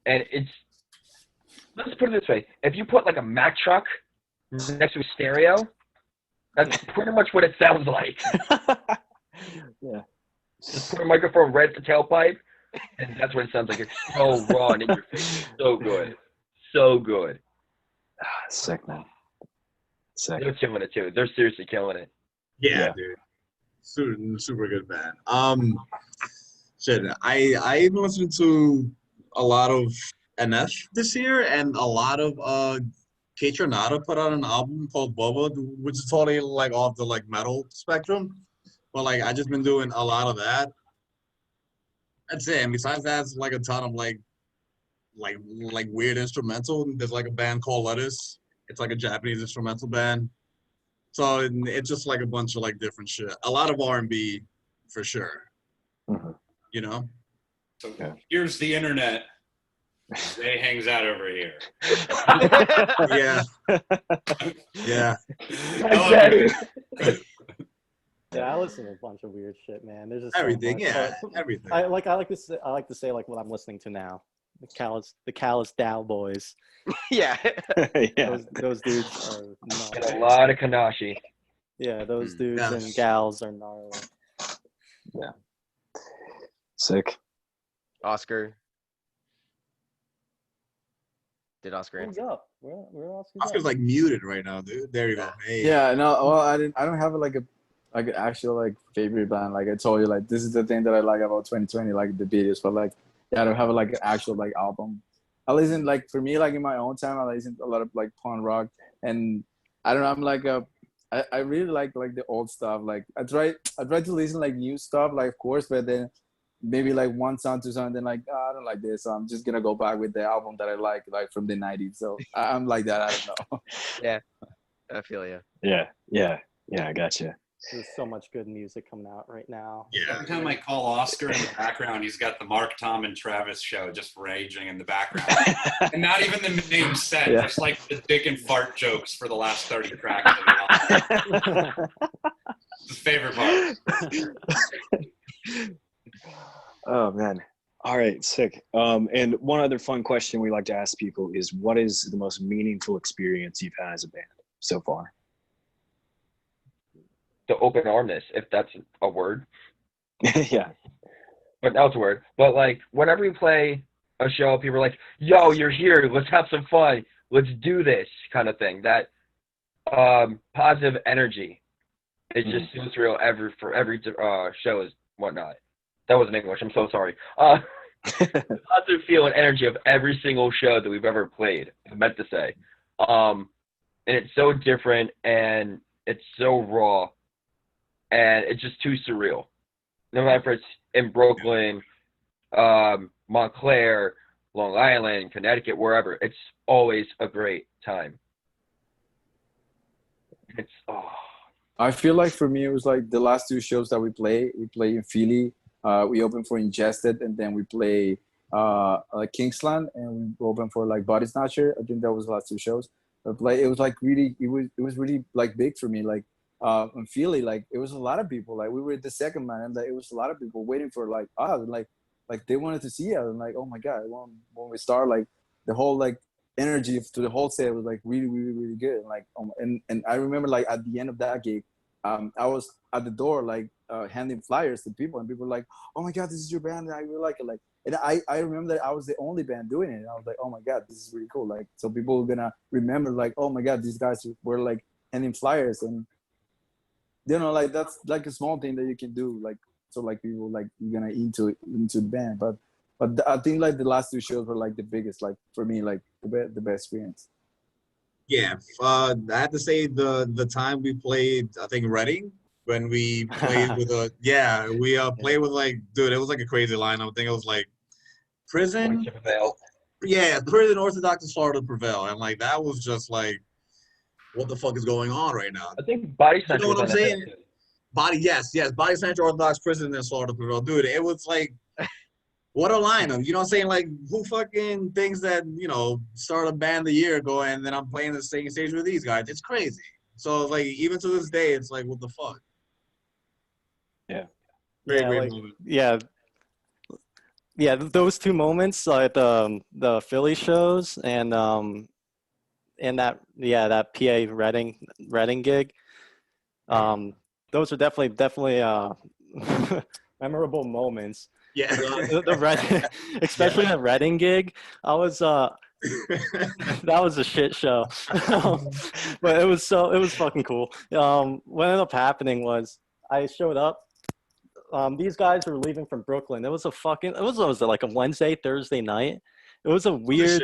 And let's put it this way, if you put like a Mack truck next to a stereo, that's pretty much what it sounds like. Yeah. Just put a microphone right at the tailpipe, and that's what it sounds like. It's so raw and in your face. So good. So good. Sick, man. Sick. They're killing it too. They're seriously killing it. Yeah, dude. Super good band. Shit, I've been listening to a lot of NF this year, and a lot of Kate Renata put out an album called Bubba, which is totally like off the like metal spectrum. But like I just been doing a lot of that. That's it. And besides that, it's like a ton of like weird instrumental. There's like a band called Lettuce. It's like a Japanese instrumental band. So it's just like a bunch of like different shit. A lot of R&B for sure. Mhm. You know? so Yeah. here's the internet. Zay hangs out over here. Yeah. Yeah. Yeah, I listen to a bunch of weird shit, man. There's just so Everything, much. yeah. But Everything. I like to say like what I'm listening to now. The Callous Dow Boys. Yeah. Yeah. Those dudes are nuts. And a lot of Kanashi. Yeah, those dudes Yeah. and gals are gnarly. Sick. Oscar. Did Oscar Who's answer? up? Where Oscar's Oscar's up? like muted right now, dude. There you go. Hey. Yeah, no, well, I don't have like an actual like favorite band. Like I told you, like this is the thing that I like about 2020, like the videos. But like, yeah, I don't have like an actual like album. I listen like for me, like in my own time, I listen to a lot of like punk rock, and I don't know. I'm like I really like the old stuff. Like I try to listen like new stuff, like of course, but then maybe like one song, two songs, then like, oh, I don't like this, so I'm just gonna go back with the album that I like from the '90s. So I'm like that. I don't know. Yeah, I feel you. Yeah, I gotcha. There's so much good music coming out right now. Yeah. Every time I call Oscar in the background, he's got the Mark, Tom, and Travis show just raging in the background. And not even the main set, Yeah. just like the dick and fart jokes for the last 30 tracks of the album. His favorite part. Oh man. All right, sick. And one other fun question we like to ask people is, what is the most meaningful experience you've had as a band so far? The open armness, if that's a word. Yeah. But that was a word. But like whenever we play a show, people are like, "Yo, you're here. Let's have some fun. Let's do this," kind of thing. That positive energy. It just feels real for every show is whatnot. That wasn't English. I'm so sorry. The positive feel and energy of every single show that we've ever played. I meant to say, and it's so different and it's so raw, and it's just too surreal. No matter if it's in Brooklyn, Montclair, Long Island, Connecticut, wherever, it's always a great time. It's I feel like for me, it was like the last two shows that we play in Philly. We opened for Ingested, and then we play Kingsland, and we opened for like Body Snatcher. I think that was the last two shows. But like, it was like really, it was really like big for me. Like in Philly, like it was a lot of people. Like we were the second man, and like, it was a lot of people waiting for like us. Like they wanted to see us, and like, oh my god, when we start, like the whole like energy to the whole set was like really, really, really good. Like and I remember like at the end of that gig, I was at the door like handing flyers to people, and people were like, "Oh my god, this is your band! I really like it." Like, and I remember that I was the only band doing it. And I was like, "Oh my god, this is really cool!" Like, so people were gonna remember like, "Oh my god, these guys were like handing flyers," and like that's like a small thing that you can do. Like, so like people like you're gonna into the band, but I think like the last two shows were like the biggest, like for me, like the best experience. Yeah, I had to say the time we played, I think Reading, when we played with played with like, dude, it was like a crazy lineup. I think it was like Prison, Prison, Orthodox, and Florida Prevail, and like that was just like, what the fuck is going on right now? I think Body Snatcher. You know what was I'm on that saying? too. Yes, Body Snatcher, Orthodox, Prison, and Florida Prevail, dude. It was like, what a lineup. You know what I'm saying? Like, who fucking thinks that, start a band a year ago and then I'm playing the same stage with these guys? It's crazy. So, like, even to this day, it's like, what the fuck? Yeah. Great moment. Yeah, those two moments, like the Philly shows and that PA Reading gig, those are definitely memorable moments. Yeah. Especially the Reading gig, I was that was a shit show. But it was fucking cool. What ended up happening was I showed up. These guys were leaving from Brooklyn. It was like a Wednesday, Thursday night. It was a weird.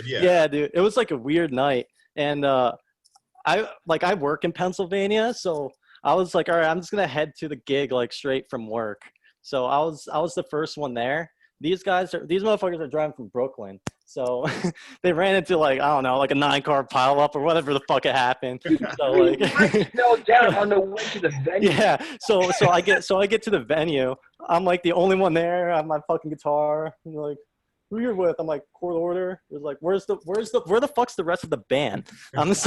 Yeah, dude. It was like a weird night, and I work in Pennsylvania, so I was like, all right, I'm just gonna head to the gig like straight from work. So I was the first one there. These motherfuckers are driving from Brooklyn. So they ran into like, I don't know, like a 9-car pileup or whatever the fuck it happened. So like down on the way to the venue. Yeah. So I get to the venue. I'm like the only one there. I have my fucking guitar. And like, who you're with? I'm like, Court Order. It was like, where the fuck's the rest of the band? I'm just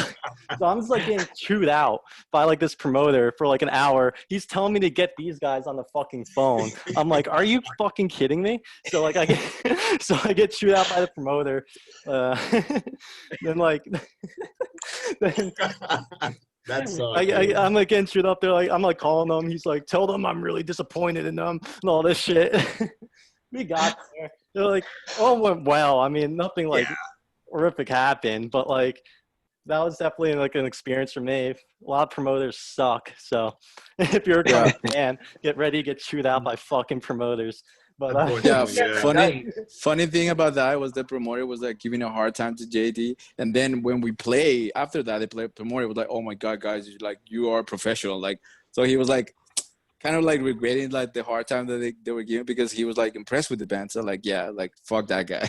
like getting chewed out by like this promoter for like an hour. He's telling me to get these guys on the fucking phone. I'm like, are you fucking kidding me? So like I get chewed out by the promoter. Then like That's I'm like getting chewed up there. Like I'm like calling them. He's like, tell them I'm really disappointed in them and all this shit. We got there. They're like, oh, it went well. I mean, nothing like horrific happened, but like that was definitely like an experience for me. A lot of promoters suck. So if you're a fan, get ready to get chewed out by fucking promoters. But funny thing about that was the promoter was like giving a hard time to JD, and then when we play after that, the promoter was like, "Oh my god, guys, you are professional." Like, so he was like, kind of like regretting like the hard time that they were giving, because he was like impressed with the band. So like, yeah, like fuck that guy.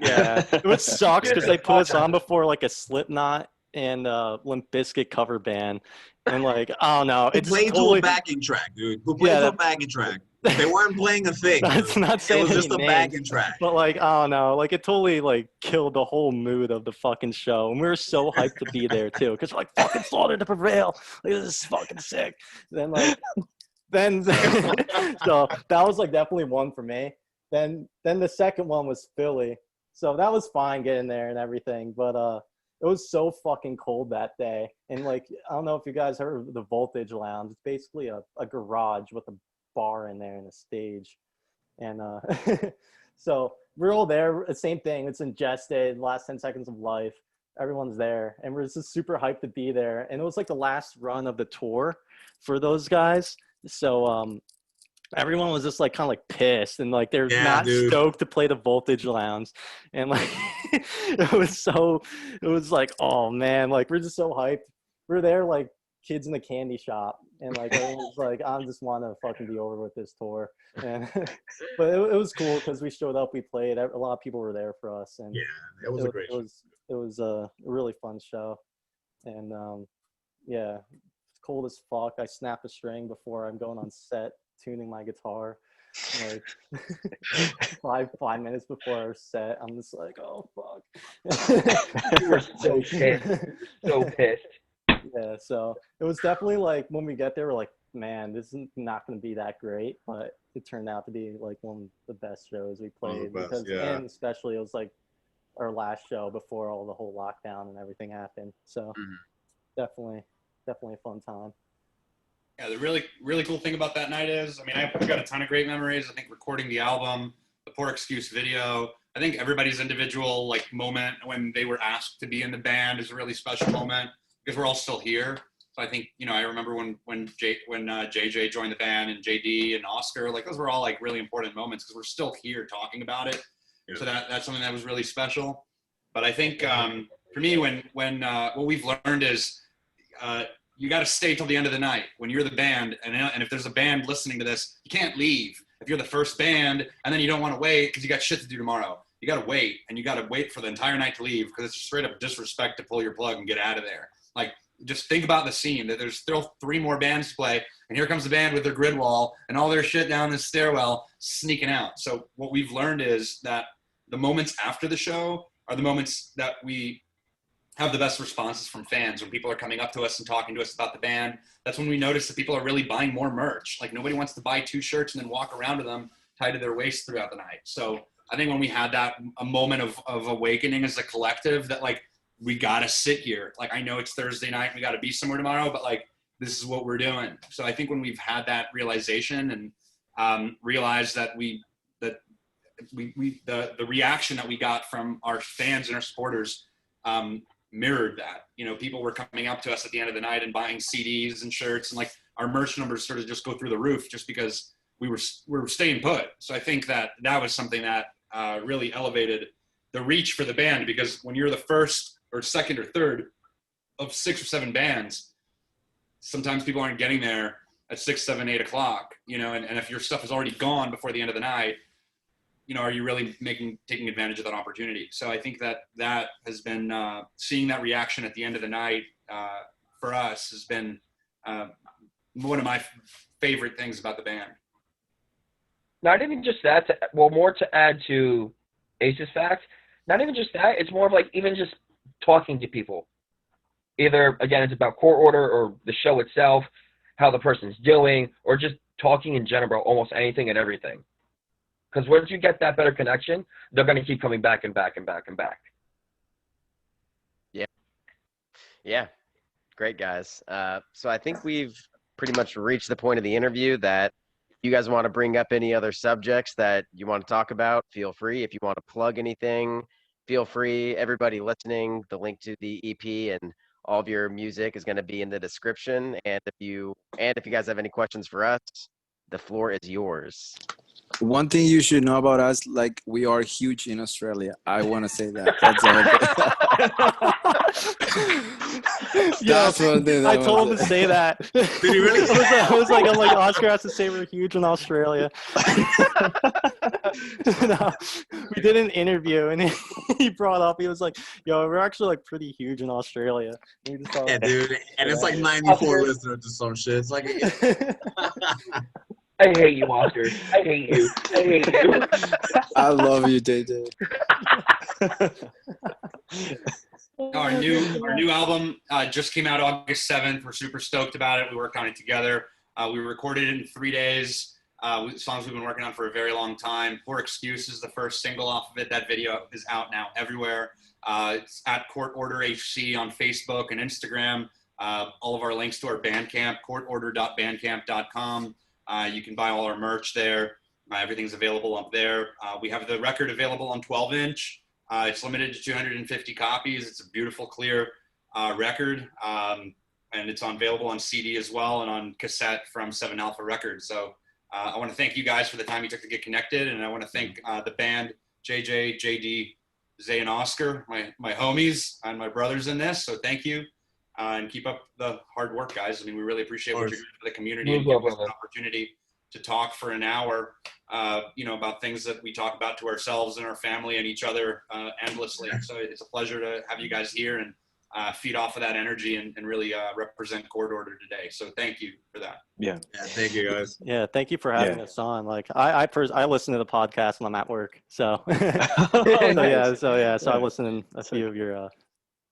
Yeah, it was sucks because they put us Awesome. on before like a Slipknot and Limp Bizkit cover band, and like I don't know, Who it's played to totally a backing track, dude? Who played yeah. to a That, backing track? They weren't playing a thing, that's dude. not It saying was any just a names, backing track. but like I don't know, like it totally like killed the whole mood of the fucking show, and we were so hyped to be there too, because we're like fucking Slaughter to Prevail, like this is fucking sick. Then like then so that was like definitely one for me. Then the second one was Philly. So that was fine getting there and everything, but it was so fucking cold that day. And like I don't know if you guys heard of the Voltage Lounge. It's basically a garage with a bar in there and a stage. And so we're all there. Same thing. It's ingested, last 10 seconds of life. Everyone's there. And we're just super hyped to be there. And it was like the last run of the tour for those guys. So everyone was just like kind of like pissed, and like they're Yeah, not dude. stoked to play the Voltage Lounge. And like it was like, oh man, like we're just so hyped. We're there like kids in a candy shop, and like everyone's like, I just want to fucking be over with this tour. And but it was cool because we showed up, we played, a lot of people were there for us, and Yeah, it was a great show. it was a really fun show. And yeah, it's cold as fuck. I snap a string before I'm going on set tuning my guitar, like 5 minutes before our set. I'm just like, oh fuck. You were so pissed. So pissed. Yeah, so it was definitely like when we get there, we're like, man, this is not going to be that great, but it turned out to be like one of the best shows we played. Best, because yeah. and especially it was like our last show before all the whole lockdown and everything happened. So definitely a fun time. Yeah, the really cool thing about that night is, I mean, I've got a ton of great memories. I think recording the album, the Poor Excuse video, I think everybody's individual like moment when they were asked to be in the band is a really special moment because we're all still here. So I think, you know, I remember when JJ joined the band, and JD and Oscar, like those were all like really important moments because we're still here talking about it. Yeah. So that's something that was really special. But I think for me, when what we've learned is you got to stay till the end of the night when you're the band. And if there's a band listening to this, you can't leave. If you're the first band and then you don't want to wait because you got shit to do tomorrow, you got to wait, and you got to wait for the entire night to leave because it's straight up disrespect to pull your plug and get out of there. Like, just think about the scene that there's still 3 more bands to play, and here comes the band with their grid wall and all their shit down the stairwell sneaking out. So what we've learned is that the moments after the show are the moments that we have the best responses from fans. When people are coming up to us and talking to us about the band, that's when we notice that people are really buying more merch. Like, nobody wants to buy 2 shirts and then walk around with them tied to their waist throughout the night. So I think when we had a moment of awakening as a collective, that like, we gotta sit here. Like, I know it's Thursday night, we gotta be somewhere tomorrow, but like, this is what we're doing. So I think when we've had that realization and realized that the reaction that we got from our fans and our supporters mirrored that. You know, people were coming up to us at the end of the night and buying CDs and shirts, and like our merch numbers sort of just go through the roof just because we were staying put. So I think that was something that really elevated the reach for the band, because when you're the first or second or third of 6 or 7 bands, sometimes people aren't getting there at 6, 7, 8 o'clock, you know, and if your stuff is already gone before the end of the night, you know, are you really taking advantage of that opportunity? So I think that has been, seeing that reaction at the end of the night for us has been one of my favorite things about the band. Not even just that, more to add to Ace's fact, not even just that, it's more of like even just talking to people. Either, again, it's about Court Order or the show itself, how the person's doing, or just talking in general about almost anything and everything. Because once you get that better connection, they're going to keep coming back and back and back and back. Yeah. Great, guys. So I think we've pretty much reached the point of the interview that you guys want to bring up any other subjects that you want to talk about, feel free. If you want to plug anything, feel free. Everybody listening, the link to the EP and all of your music is going to be in the description. And if you guys have any questions for us, the floor is yours. One thing you should know about us, like we are huge in Australia. I want to say that. That's all. Yeah, That's one thing I that told him was to say that. Did he really? I'm like, Oscar has to say we're huge in Australia. No, we did an interview, and he brought up, he was like, yo, we're actually like pretty huge in Australia. And we just thought, Yeah, dude. And it's like 94 listeners or some shit. It's like, I hate you, Oscar. I hate you. I hate you. I love you, JJ. Our new album just came out August 7th. We're super stoked about it. We worked on it together. We recorded it in 3 days. Songs we've been working on for a very long time. Poor Excuse is the first single off of it. That video is out now everywhere. It's at Court Order HC on Facebook and Instagram. All of our links to our Bandcamp, courtorder.bandcamp.com. You can buy all our merch there. Everything's available up there. We have the record available on 12-inch. It's limited to 250 copies. It's a beautiful, clear record. And it's available on CD as well and on cassette from 7 Alpha Records. So I want to thank you guys for the time you took to get connected. And I want to thank the band, JJ, JD, Zay, and Oscar, my homies and my brothers in this. So thank you. And keep up the hard work, guys. I mean, we really appreciate what you're doing for the community and give us an opportunity to talk for an hour, about things that we talk about to ourselves and our family and each other endlessly. So it's a pleasure to have you guys here and feed off of that energy and really represent Court Order today. So thank you for that. yeah, thank you guys. yeah, thank you for having us on. Like, I listen to the podcast when I'm at work, so so I listen to a few of your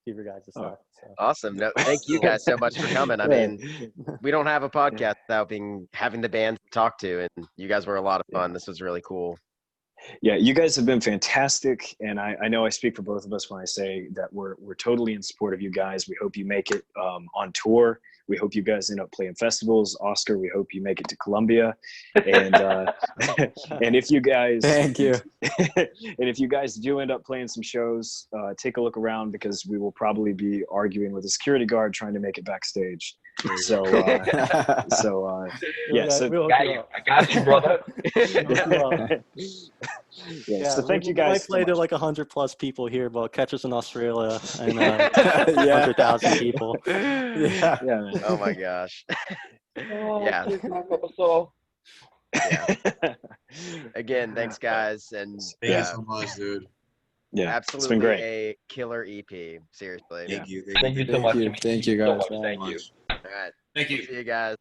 guys' stuff. So. Awesome. No, thank you guys so much for coming. I mean, we don't have a podcast without having the band to talk to, and you guys were a lot of fun. This was really cool. Yeah, you guys have been fantastic, and I know I speak for both of us when I say that we're totally in support of you guys. We hope you make it on tour. We hope you guys end up playing festivals. Oscar, we hope you make it to Colombia. And and if you guys Thank you. and if you guys do end up playing some shows, take a look around because we will probably be arguing with a security guard trying to make it backstage. So Yeah, so I got you, brother. so thank you guys. We might play to like 100+ people here, but catch us in Australia and 100,000 people. Yeah, man. Oh my gosh. Yeah. Yeah. Again, thanks guys, and Thank you so much, dude. Yeah, absolutely it's been great. a killer EP. Seriously. Thank you. Thank you so much. Thank you, guys. Thank you. All right. Thank you. See you guys.